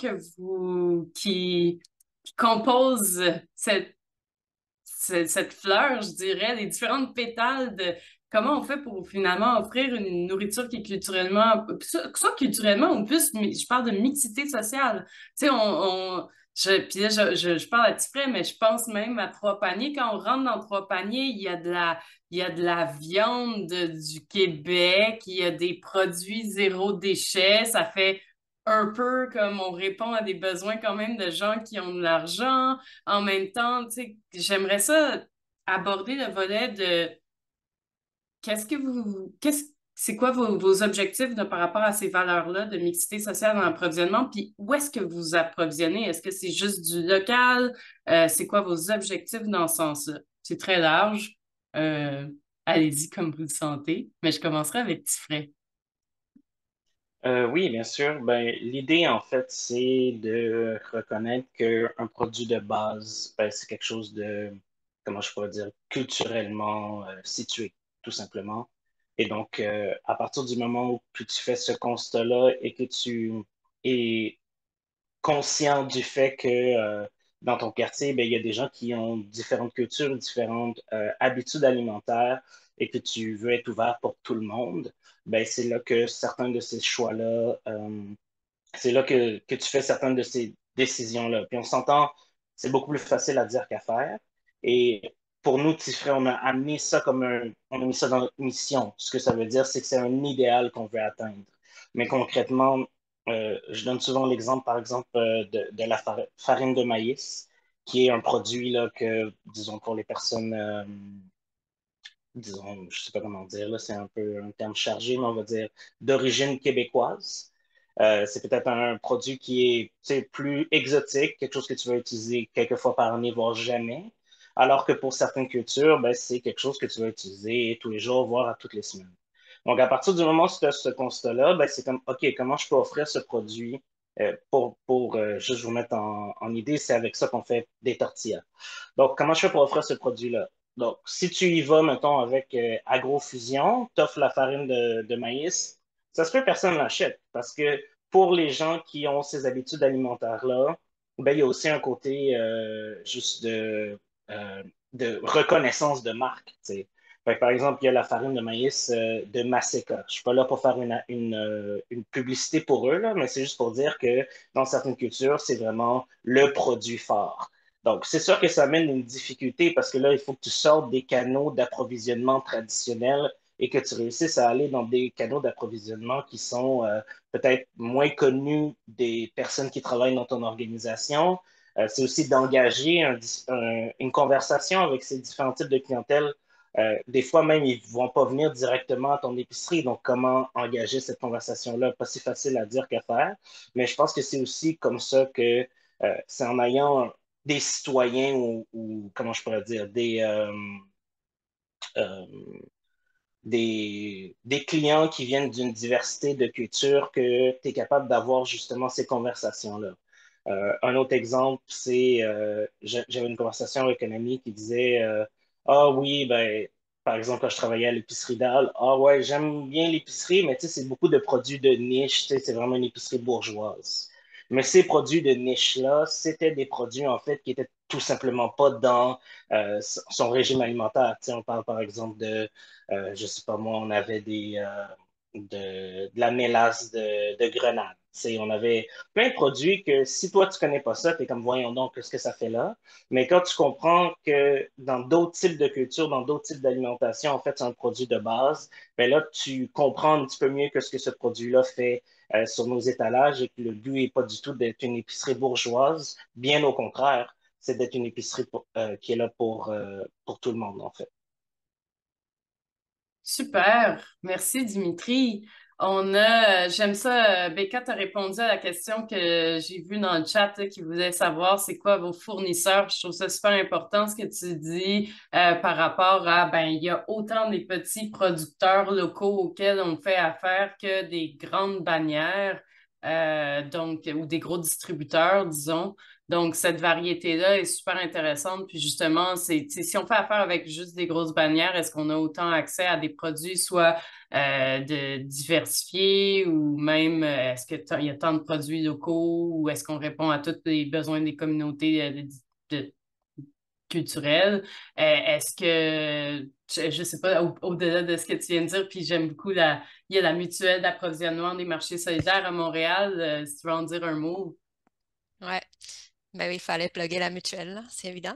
qui composent cette fleur, je dirais, les différentes pétales de comment on fait pour finalement offrir une nourriture qui est culturellement, soit culturellement ou plus, mais je parle de mixité sociale. Tu sais, puis là, je parle à petit frais, mais je pense même à Trois Paniers. Quand on rentre dans Trois Paniers, il y a de la viande du Québec, il y a des produits zéro déchet, ça fait un peu comme on répond à des besoins quand même de gens qui ont de l'argent. En même temps, tu sais, j'aimerais ça aborder le volet de c'est quoi vos objectifs par rapport à ces valeurs-là de mixité sociale dans l'approvisionnement, puis où est-ce que vous approvisionnez? Est-ce que c'est juste du local? C'est quoi vos objectifs dans ce sens-là? C'est très large. Euh, Allez-y comme vous le sentez, mais je commencerai avec Tifray. Oui, bien sûr. Ben, l'idée, en fait, c'est de reconnaître qu'un produit de base, ben, c'est quelque chose de, comment je pourrais dire, culturellement situé, tout simplement. Et donc, à partir du moment où tu fais ce constat-là et que tu es conscient du fait que dans ton quartier, ben, il y a des gens qui ont différentes cultures, différentes habitudes alimentaires et que tu veux être ouvert pour tout le monde, ben, c'est là que certains de ces choix-là, c'est là que tu fais certaines de ces décisions-là. Puis on s'entend, c'est beaucoup plus facile à dire qu'à faire. Et pour nous, Tifray, on a mis ça dans notre mission. Ce que ça veut dire, c'est que c'est un idéal qu'on veut atteindre. Mais concrètement, je donne souvent l'exemple, par exemple, de la farine de maïs, qui est un produit là, que, disons, pour les personnes, disons, je sais pas comment dire, là, c'est un peu un terme chargé, mais on va dire d'origine québécoise. C'est peut-être un produit qui est, tu sais, plus exotique, quelque chose que tu vas utiliser quelques fois par année, voire jamais. Alors que pour certaines cultures, ben, c'est quelque chose que tu vas utiliser tous les jours, voire à toutes les semaines. Donc, à partir du moment où tu as ce constat-là, ben, c'est comme, OK, comment je peux offrir ce produit Pour juste vous mettre en idée, c'est avec ça qu'on fait des tortillas. Donc, comment je fais pour offrir ce produit-là? Donc, si tu y vas, mettons, avec Agrofusion, tu offres la farine de maïs, ça se peut que personne l'achète parce que pour les gens qui ont ces habitudes alimentaires-là, ben, il y a aussi un côté juste euh, de reconnaissance de marque. Tu sais. Fait que, par exemple, il y a la farine de maïs de Maseca. Je ne suis pas là pour faire une publicité pour eux, là, mais c'est juste pour dire que dans certaines cultures, c'est vraiment le produit phare. Donc, c'est sûr que ça amène une difficulté parce que là, il faut que tu sortes des canaux d'approvisionnement traditionnels et que tu réussisses à aller dans des canaux d'approvisionnement qui sont peut-être moins connus des personnes qui travaillent dans ton organisation. C'est aussi d'engager une conversation avec ces différents types de clientèle. Des fois même, ils ne vont pas venir directement à ton épicerie. Donc, comment engager cette conversation-là? Pas si facile à dire qu'à faire. Mais je pense que c'est aussi comme ça que c'est en ayant des citoyens ou comment je pourrais dire, euh, des clients qui viennent d'une diversité de cultures que tu es capable d'avoir justement ces conversations-là. Un autre exemple, c'est, j'avais une conversation avec un ami qui disait, ah oui, ben, par exemple, quand je travaillais à l'épicerie d'Al, ah ouais, j'aime bien l'épicerie, mais tu sais, c'est beaucoup de produits de niche, tu sais, c'est vraiment une épicerie bourgeoise. Mais ces produits de niche-là, c'était des produits, en fait, qui étaient tout simplement pas dans son régime alimentaire. Tu sais, on parle, par exemple, je sais pas moi, on avait de la mélasse de grenade. Tu sais, on avait plein de produits que si toi, tu connais pas ça, tu es comme, voyons donc, qu'est-ce que ça fait là? Mais quand tu comprends que dans d'autres types de cultures, dans d'autres types d'alimentation, en fait, c'est un produit de base, ben là, tu comprends un petit peu mieux que ce que ce produit-là fait sur nos étalages et que le but n'est pas du tout d'être une épicerie bourgeoise, bien au contraire, c'est d'être une épicerie qui est là pour tout le monde, en fait. Super, merci Dimitri. J'aime ça, Becca t'a répondu à la question que j'ai vue dans le chat là, qui voulait savoir c'est quoi vos fournisseurs. Je trouve ça super important ce que tu dis par rapport à, ben, il y a autant des petits producteurs locaux auxquels on fait affaire que des grandes bannières, ou des gros distributeurs, disons. Donc, cette variété-là est super intéressante. Puis justement, si on fait affaire avec juste des grosses bannières, est-ce qu'on a autant accès à des produits soit de diversifiés ou même est-ce qu'il y a tant de produits locaux ou est-ce qu'on répond à tous les besoins des communautés de- culturelles? Est-ce que, je sais pas, au-delà de ce que tu viens de dire, puis j'aime beaucoup il y a la mutuelle d'approvisionnement des marchés solidaires à Montréal, si tu veux en dire un mot. Ouais. Ben oui, il fallait plugger la mutuelle, là, c'est évident.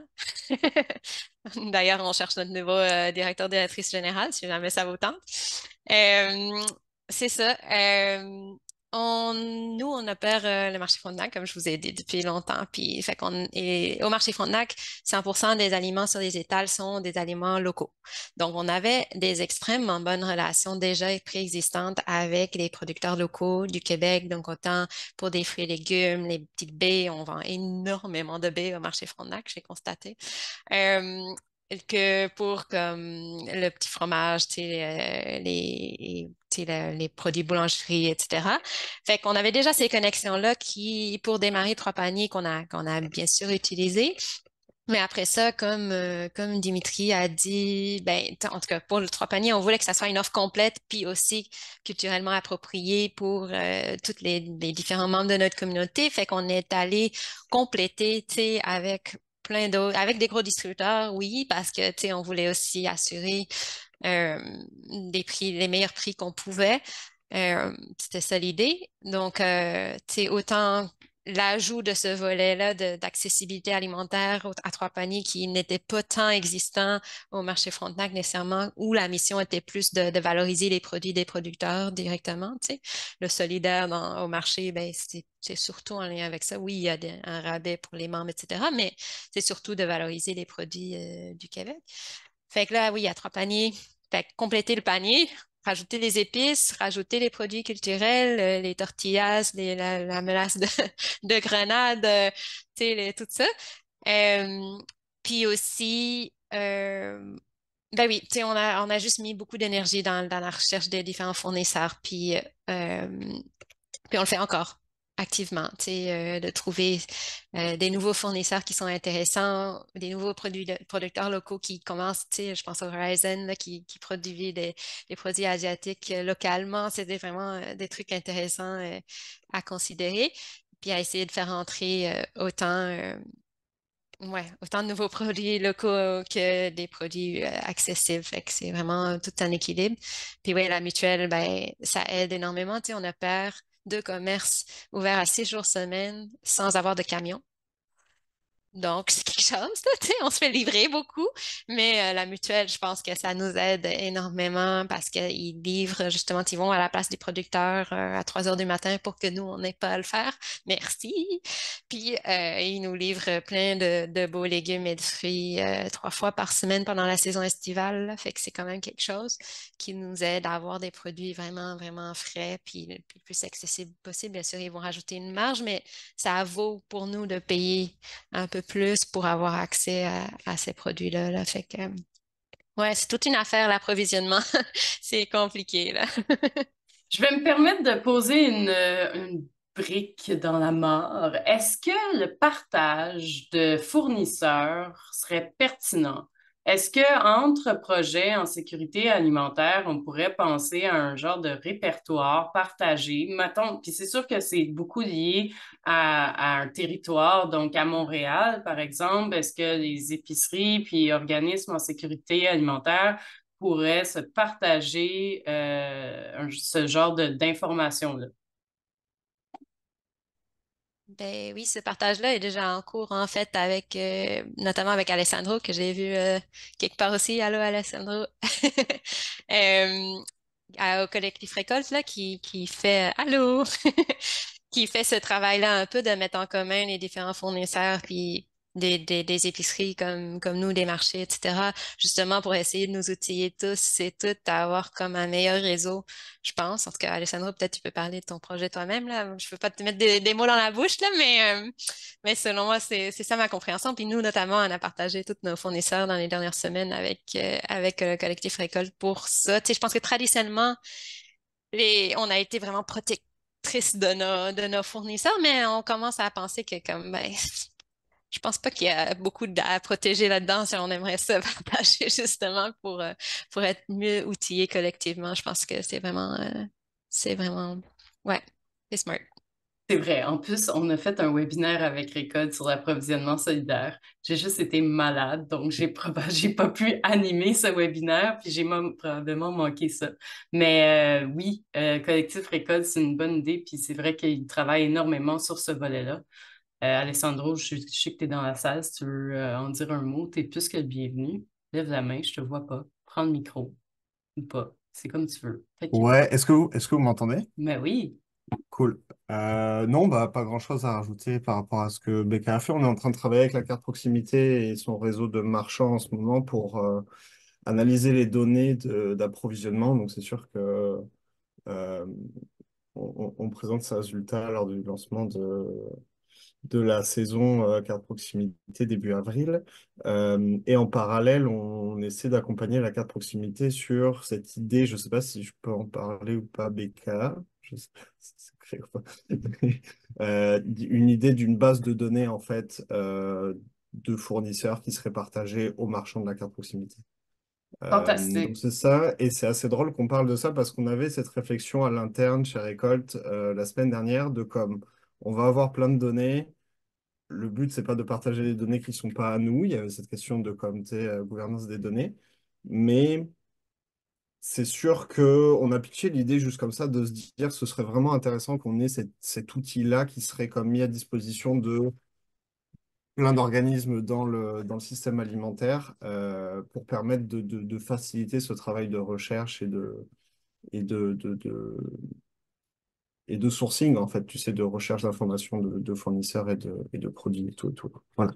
D'ailleurs, on cherche notre nouveau directeur directrice générale, si jamais ça vous tente. Euh, c'est ça. Nous, on opère le marché Frontenac, comme je vous ai dit depuis longtemps. Puis, fait et au marché Frontenac, 100% des aliments sur les étals sont des aliments locaux. Donc, on avait des extrêmement bonnes relations déjà préexistantes avec les producteurs locaux du Québec. Donc, autant pour des fruits et légumes, les petites baies, on vend énormément de baies au marché Frontenac, j'ai constaté. Euh, que pour comme le petit fromage, tu sais, les produits boulangerie, etc. Fait qu'on avait déjà ces connexions-là qui, pour démarrer Trois Paniers, qu'on a bien sûr utilisées. Mais après ça, comme Dimitri a dit, ben, en tout cas, pour le Trois Paniers, on voulait que ça soit une offre complète, puis aussi culturellement appropriée pour tous les différents membres de notre communauté. Fait qu'on est allé compléter, tu sais, avec plein d'autres, avec des gros distributeurs, oui, parce que, tu sais, on voulait aussi assurer euh, des prix, les meilleurs prix qu'on pouvait. C'était ça l'idée. Donc, tu sais, autant l'ajout de ce volet-là d'accessibilité alimentaire à Trois Paniers qui n'était pas tant existant au marché Frontenac nécessairement, où la mission était plus de valoriser les produits des producteurs directement. Tu sais. Le solidaire au marché, ben, c'est surtout en lien avec ça. Oui, il y a un rabais pour les membres, etc., mais c'est surtout de valoriser les produits du Québec. Fait que là, oui, il y a Trois Paniers. Fait que compléter le panier, rajouter les épices, rajouter les produits culturels, les tortillas, la mélasse de grenade, tu sais, tout ça. Euh, Puis aussi, ben oui, tu sais, on a juste mis beaucoup d'énergie dans la recherche des différents fournisseurs, puis on le fait encore. activement, tu sais, de trouver des nouveaux fournisseurs qui sont intéressants, des nouveaux producteurs locaux qui commencent, tu sais, je pense au Horizon là, qui produit des produits asiatiques localement. C'est vraiment des trucs intéressants à considérer, puis à essayer de faire entrer autant de nouveaux produits locaux que des produits accessibles. Fait que c'est vraiment tout un équilibre. Puis oui, la mutuelle, ben, ça aide énormément. Tu sais, on opère 2 commerces ouverts à 6 jours semaine sans avoir de camion. Donc, c'est quelque chose, là, tu sais, on se fait livrer beaucoup, mais la mutuelle, je pense que ça nous aide énormément parce qu'ils livrent, justement, ils vont à la place des producteurs à 3 heures du matin pour que nous, on n'ait pas à le faire. Merci. Puis, ils nous livrent plein de beaux légumes et de fruits 3 fois par semaine pendant la saison estivale, là. Fait que c'est quand même quelque chose qui nous aide à avoir des produits vraiment, vraiment frais puis le plus accessible possible. Bien sûr, ils vont rajouter une marge, mais ça vaut pour nous de payer un peu plus pour avoir accès à ces produits-là, là. Fait que, ouais, c'est toute une affaire, l'approvisionnement. C'est compliqué, là. Je vais me permettre de poser une brique dans la mare. Est-ce que le partage de fournisseurs serait pertinent? Est-ce que entre projets en sécurité alimentaire, on pourrait penser à un genre de répertoire partagé? Mettons, puis c'est sûr que c'est beaucoup lié à un territoire, donc à Montréal, par exemple, est-ce que les épiceries puis organismes en sécurité alimentaire pourraient se partager ce genre d'informations-là? Ben oui, ce partage-là est déjà en cours, en fait, avec notamment avec Alessandro, que j'ai vu quelque part aussi. Allô, Alessandro. Au collectif Récolte, là, qui fait Allô! Qui fait ce travail-là un peu de mettre en commun les différents fournisseurs, puis des épiceries comme nous, des marchés, etc., justement pour essayer de nous outiller tous et toutes à avoir comme un meilleur réseau, je pense. En tout cas, Alessandro, peut-être tu peux parler de ton projet toi-même, là. Je veux pas te mettre des mots dans la bouche, là, mais selon moi, c'est ça ma compréhension. Puis nous, notamment, on a partagé tous nos fournisseurs dans les dernières semaines avec le collectif Récolte pour ça. Tu sais, je pense que traditionnellement, on a été vraiment protectrices de nos fournisseurs, mais on commence à penser que comme ben, je pense pas qu'il y a beaucoup à protéger là-dedans si on aimerait ça partager justement pour être mieux outillés collectivement. Je pense que c'est vraiment ouais, c'est smart. C'est vrai. En plus, on a fait un webinaire avec Récolte sur l'approvisionnement solidaire. J'ai juste été malade, donc j'ai pas pu animer ce webinaire, puis j'ai probablement manqué ça. Mais oui, Collectif Récolte, c'est une bonne idée, puis c'est vrai qu'il travaille énormément sur ce volet-là. Alessandro, je sais que tu es dans la salle. Si tu veux en dire un mot, tu es plus que le bienvenu. Lève la main, je te vois pas. Prends le micro ou pas. C'est comme tu veux. Take your Ouais, time. est-ce que vous m'entendez? Mais oui, Cool. Non, bah, pas grand-chose à rajouter par rapport à ce que Becca a fait. On est en train de travailler avec la carte proximité et son réseau de marchands en ce moment pour analyser les données d'approvisionnement. Donc, c'est sûr que euh, on présente ces résultats lors du lancement de la saison carte proximité début avril. Et en parallèle, on essaie d'accompagner la carte proximité sur cette idée, je ne sais pas si je peux en parler ou pas, Becca, je sais pas si c'est secret ou pas. Une idée d'une base de données en fait de fournisseurs qui seraient partagés aux marchands de la carte proximité. Donc fantastique. c'est ça, et c'est assez drôle qu'on parle de ça parce qu'on avait cette réflexion à l'interne chez Récolte la semaine dernière de comme on va avoir plein de données. Le but, c'est pas de partager des données qui sont pas à nous. Il y avait cette question de comme, tu sais, gouvernance des données. Mais c'est sûr qu'on a pitché l'idée juste comme ça de se dire ce serait vraiment intéressant qu'on ait cet outil-là qui serait comme mis à disposition de plein d'organismes dans le système alimentaire pour permettre de faciliter ce travail de recherche et de sourcing, en fait, tu sais, de recherche d'informations de fournisseurs et de produits et tout et tout. Voilà.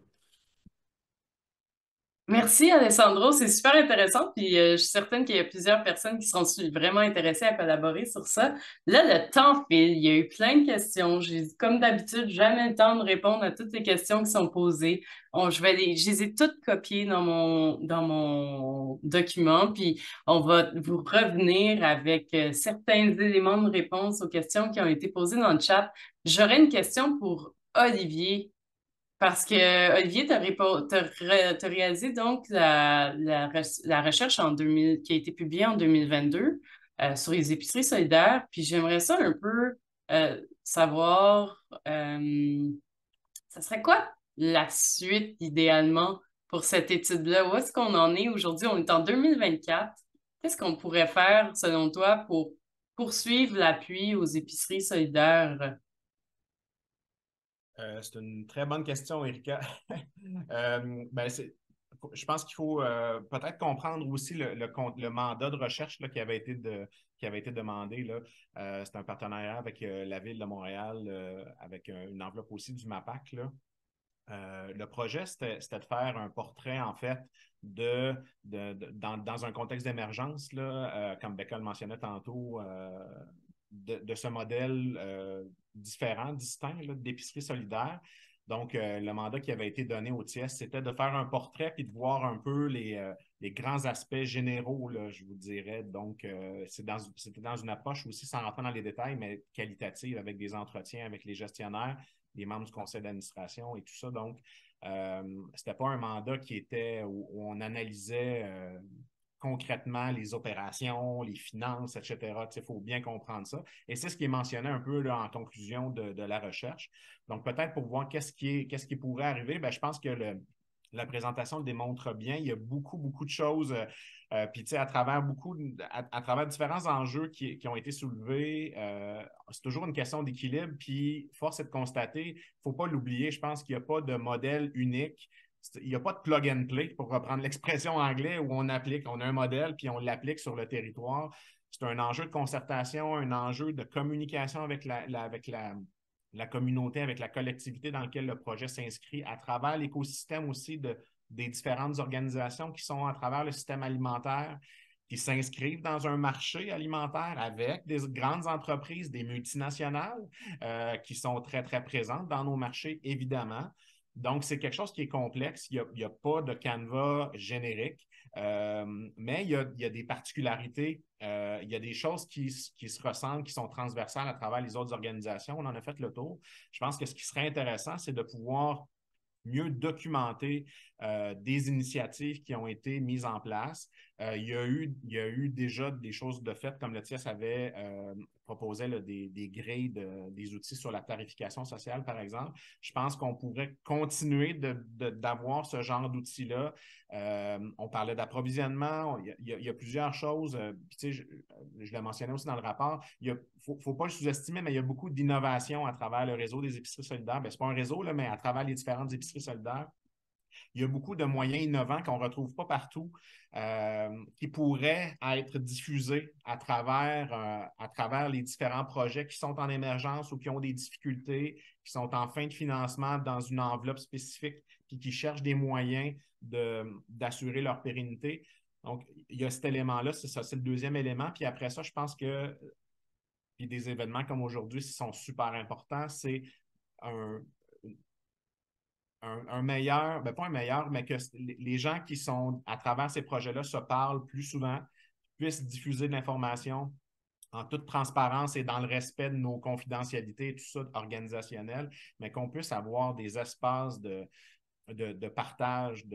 Merci Alessandro, c'est super intéressant. Puis je suis certaine qu'il y a plusieurs personnes qui seront vraiment intéressées à collaborer sur ça. Là, le temps file, il y a eu plein de questions. J'ai, comme d'habitude, jamais le temps de répondre à toutes les questions qui sont posées. Je les ai toutes copiées dans mon document, puis on va vous revenir avec certains éléments de réponse aux questions qui ont été posées dans le chat. J'aurais une question pour Olivier. Parce que Olivier, t'as réalisé donc la recherche qui a été publiée en 2022 sur les épiceries solidaires. Puis j'aimerais ça un peu savoir, ça serait quoi la suite idéalement pour cette étude-là? Où est-ce qu'on en est aujourd'hui? On est en 2024. Qu'est-ce qu'on pourrait faire, selon toi, pour poursuivre l'appui aux épiceries solidaires? C'est une très bonne question, Erika. Je pense qu'il faut peut-être comprendre aussi le mandat de recherche là, qui avait été demandé. Là. C'est un partenariat avec la Ville de Montréal, avec une enveloppe aussi du MAPAC. Là. Le projet, c'était de faire un portrait, en fait, dans un contexte d'émergence, là, comme Becca le mentionnait tantôt, de ce modèle différent, distinct d'épicerie solidaire. Donc, le mandat qui avait été donné au TIES, c'était de faire un portrait et de voir un peu les grands aspects généraux, là, je vous dirais. Donc, c'était dans une approche aussi, sans rentrer dans les détails, mais qualitative, avec des entretiens avec les gestionnaires, les membres du conseil d'administration et tout ça. Donc, c'était pas un mandat qui était où on analysait concrètement les opérations, les finances, etc. Il faut bien comprendre ça. Et c'est ce qui est mentionné un peu là, en conclusion de la recherche. Donc, peut-être pour voir qu'est-ce qui pourrait arriver, bien, je pense que la présentation le démontre bien. Il y a beaucoup, beaucoup de choses. Puis, tu sais, à travers différents enjeux qui ont été soulevés, c'est toujours une question d'équilibre. Puis, force est de constater, il ne faut pas l'oublier, je pense qu'il n'y a pas de modèle unique. Il n'y a pas de plug and play, pour reprendre l'expression anglaise, où on a un modèle puis on l'applique sur le territoire. C'est un enjeu de concertation, un enjeu de communication avec la communauté, avec la collectivité dans laquelle le projet s'inscrit, à travers l'écosystème aussi des différentes organisations qui sont à travers le système alimentaire, qui s'inscrivent dans un marché alimentaire avec des grandes entreprises, des multinationales qui sont très, très présentes dans nos marchés, évidemment. Donc, c'est quelque chose qui est complexe. Il n'y a pas de canevas générique, mais il y a des particularités. Il y a des choses qui se ressemblent, qui sont transversales à travers les autres organisations. On en a fait le tour. Je pense que ce qui serait intéressant, c'est de pouvoir mieux documenter des initiatives qui ont été mises en place. Il y a eu déjà des choses de fait, comme le TIES avait proposé là, des grilles, des outils sur la tarification sociale, par exemple. Je pense qu'on pourrait continuer d'avoir ce genre d'outils-là. On parlait d'approvisionnement. Il y a plusieurs choses. Puis, tu sais, je l'ai mentionné aussi dans le rapport. Il ne faut pas le sous-estimer, mais il y a beaucoup d'innovation à travers le réseau des épiceries solidaires. Ce n'est pas un réseau, là, mais à travers les différentes épiceries solidaires. Il y a beaucoup de moyens innovants qu'on ne retrouve pas partout, qui pourraient être diffusés à travers les différents projets qui sont en émergence ou qui ont des difficultés, qui sont en fin de financement dans une enveloppe spécifique, puis qui cherchent des moyens d'assurer leur pérennité. Donc, il y a cet élément-là, c'est ça, c'est le deuxième élément. Puis après ça, je pense que des événements comme aujourd'hui sont super importants. C'est un meilleur, pas un meilleur, mais que les gens qui sont à travers ces projets-là se parlent plus souvent, puissent diffuser de l'information en toute transparence et dans le respect de nos confidentialités et tout ça organisationnel, mais qu'on puisse avoir des espaces de partage,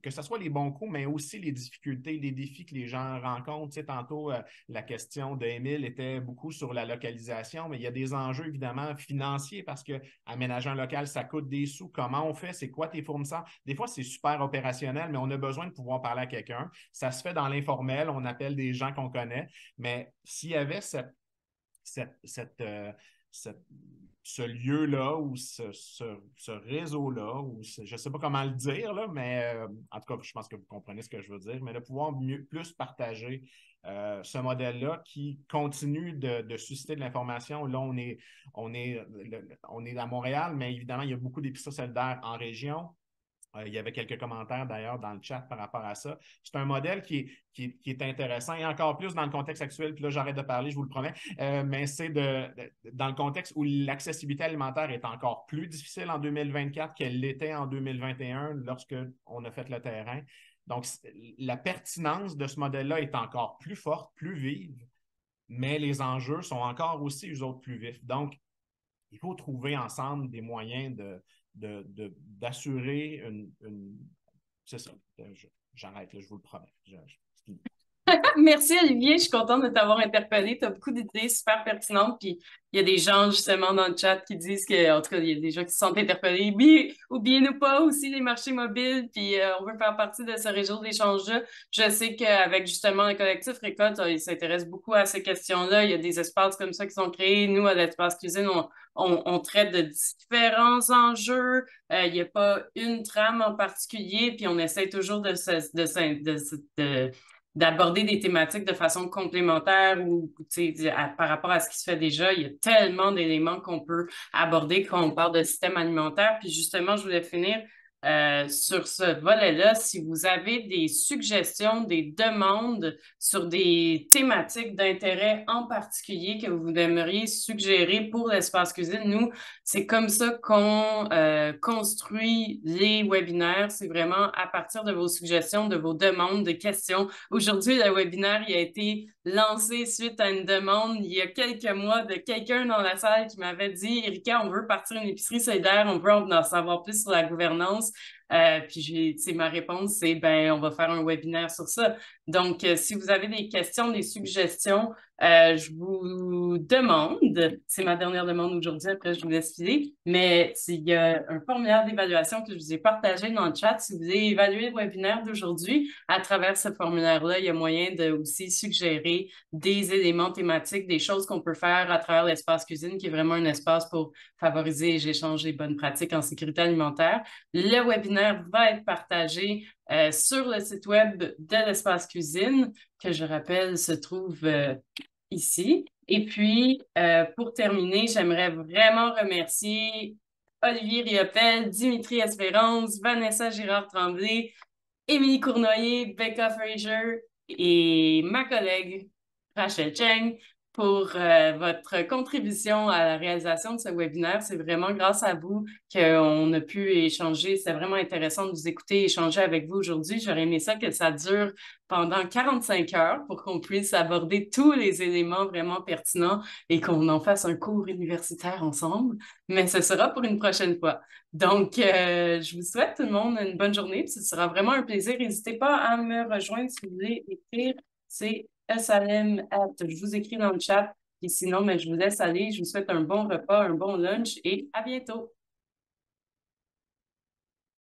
que ce soit les bons coups, mais aussi les difficultés, les défis que les gens rencontrent. Tu sais, tantôt, la question d'Émile était beaucoup sur la localisation, mais il y a des enjeux évidemment financiers parce que aménager un local, ça coûte des sous. Comment on fait? C'est quoi tes fournisseurs? Des fois, c'est super opérationnel, mais on a besoin de pouvoir parler à quelqu'un. Ça se fait dans l'informel, on appelle des gens qu'on connaît, mais s'il y avait ce lieu-là ou ce réseau-là, ou je ne sais pas comment le dire, là, mais en tout cas, je pense que vous comprenez ce que je veux dire, mais de pouvoir plus partager ce modèle-là qui continue de susciter de l'information. Là, on est à Montréal, mais évidemment, il y a beaucoup d'épiceries solidaires en région. Il y avait quelques commentaires d'ailleurs dans le chat par rapport à ça. C'est un modèle qui est intéressant et encore plus dans le contexte actuel, puis là j'arrête de parler, je vous le promets, mais c'est dans le contexte où l'accessibilité alimentaire est encore plus difficile en 2024 qu'elle l'était en 2021 lorsque on a fait le terrain. Donc, la pertinence de ce modèle-là est encore plus forte, plus vive, mais les enjeux sont encore aussi, eux autres, plus vifs. Donc, il faut trouver ensemble des moyens d'assurer une... C'est ça. J'arrête, là, je vous le promets. Merci Olivier, je suis contente de t'avoir interpellé. Tu as beaucoup d'idées super pertinentes. Puis il y a des gens justement dans le chat qui disent que, en tout cas, il y a des gens qui se sentent interpellés. Oui, oubliez-nous pas aussi les marchés mobiles. Puis on veut faire partie de ce réseau d'échange-là. Je sais qu'avec justement le collectif Récolte, ils s'intéressent beaucoup à ces questions-là. Il y a des espaces comme ça qui sont créés. Nous, à l'Espace Cuisine, on traite de différents enjeux. Il n'y a pas une trame en particulier. Puis on essaie toujours d'aborder des thématiques de façon complémentaire ou par rapport à ce qui se fait déjà. Il y a tellement d'éléments qu'on peut aborder quand on parle de système alimentaire. Puis justement, je voulais finir sur ce volet-là. Si vous avez des suggestions, des demandes sur des thématiques d'intérêt en particulier que vous aimeriez suggérer pour l'Espace Cuisine, nous, c'est comme ça qu'on construit les webinaires. C'est vraiment à partir de vos suggestions, de vos demandes, de questions. Aujourd'hui, le webinaire il a été lancé suite à une demande il y a quelques mois de quelqu'un dans la salle qui m'avait dit « Erika, on veut partir une épicerie solidaire, on veut en savoir plus sur la gouvernance. » Puis ma réponse, c'est ben on va faire un webinaire sur ça. Donc, si vous avez des questions, des suggestions, je vous demande, c'est ma dernière demande aujourd'hui, après je vous laisse filer, mais il y a un formulaire d'évaluation que je vous ai partagé dans le chat. Si vous voulez évaluer le webinaire d'aujourd'hui, à travers ce formulaire-là, il y a moyen de aussi suggérer des éléments thématiques, des choses qu'on peut faire à travers l'espace cuisine, qui est vraiment un espace pour favoriser et échanger les bonnes pratiques en sécurité alimentaire. Le webinaire va être partagé sur le site web de l'Espace Cuisine, que je rappelle se trouve ici. Et puis, pour terminer, j'aimerais vraiment remercier Olivier Riopel, Dimitri Espérance, Vanessa Girard-Tremblay, Émilie Cournoyer, Becca Fraser et ma collègue Rachel Cheng pour votre contribution à la réalisation de ce webinaire. C'est vraiment grâce à vous qu'on a pu échanger. C'est vraiment intéressant de vous écouter et échanger avec vous aujourd'hui. J'aurais aimé ça que ça dure pendant 45 heures pour qu'on puisse aborder tous les éléments vraiment pertinents et qu'on en fasse un cours universitaire ensemble. Mais ce sera pour une prochaine fois. Donc, je vous souhaite tout le monde une bonne journée. Puis ce sera vraiment un plaisir. N'hésitez pas à me rejoindre si vous voulez écrire. C'est Salem, je vous écris dans le chat. Et sinon, mais je vous laisse aller. Je vous souhaite un bon repas, un bon lunch et à bientôt.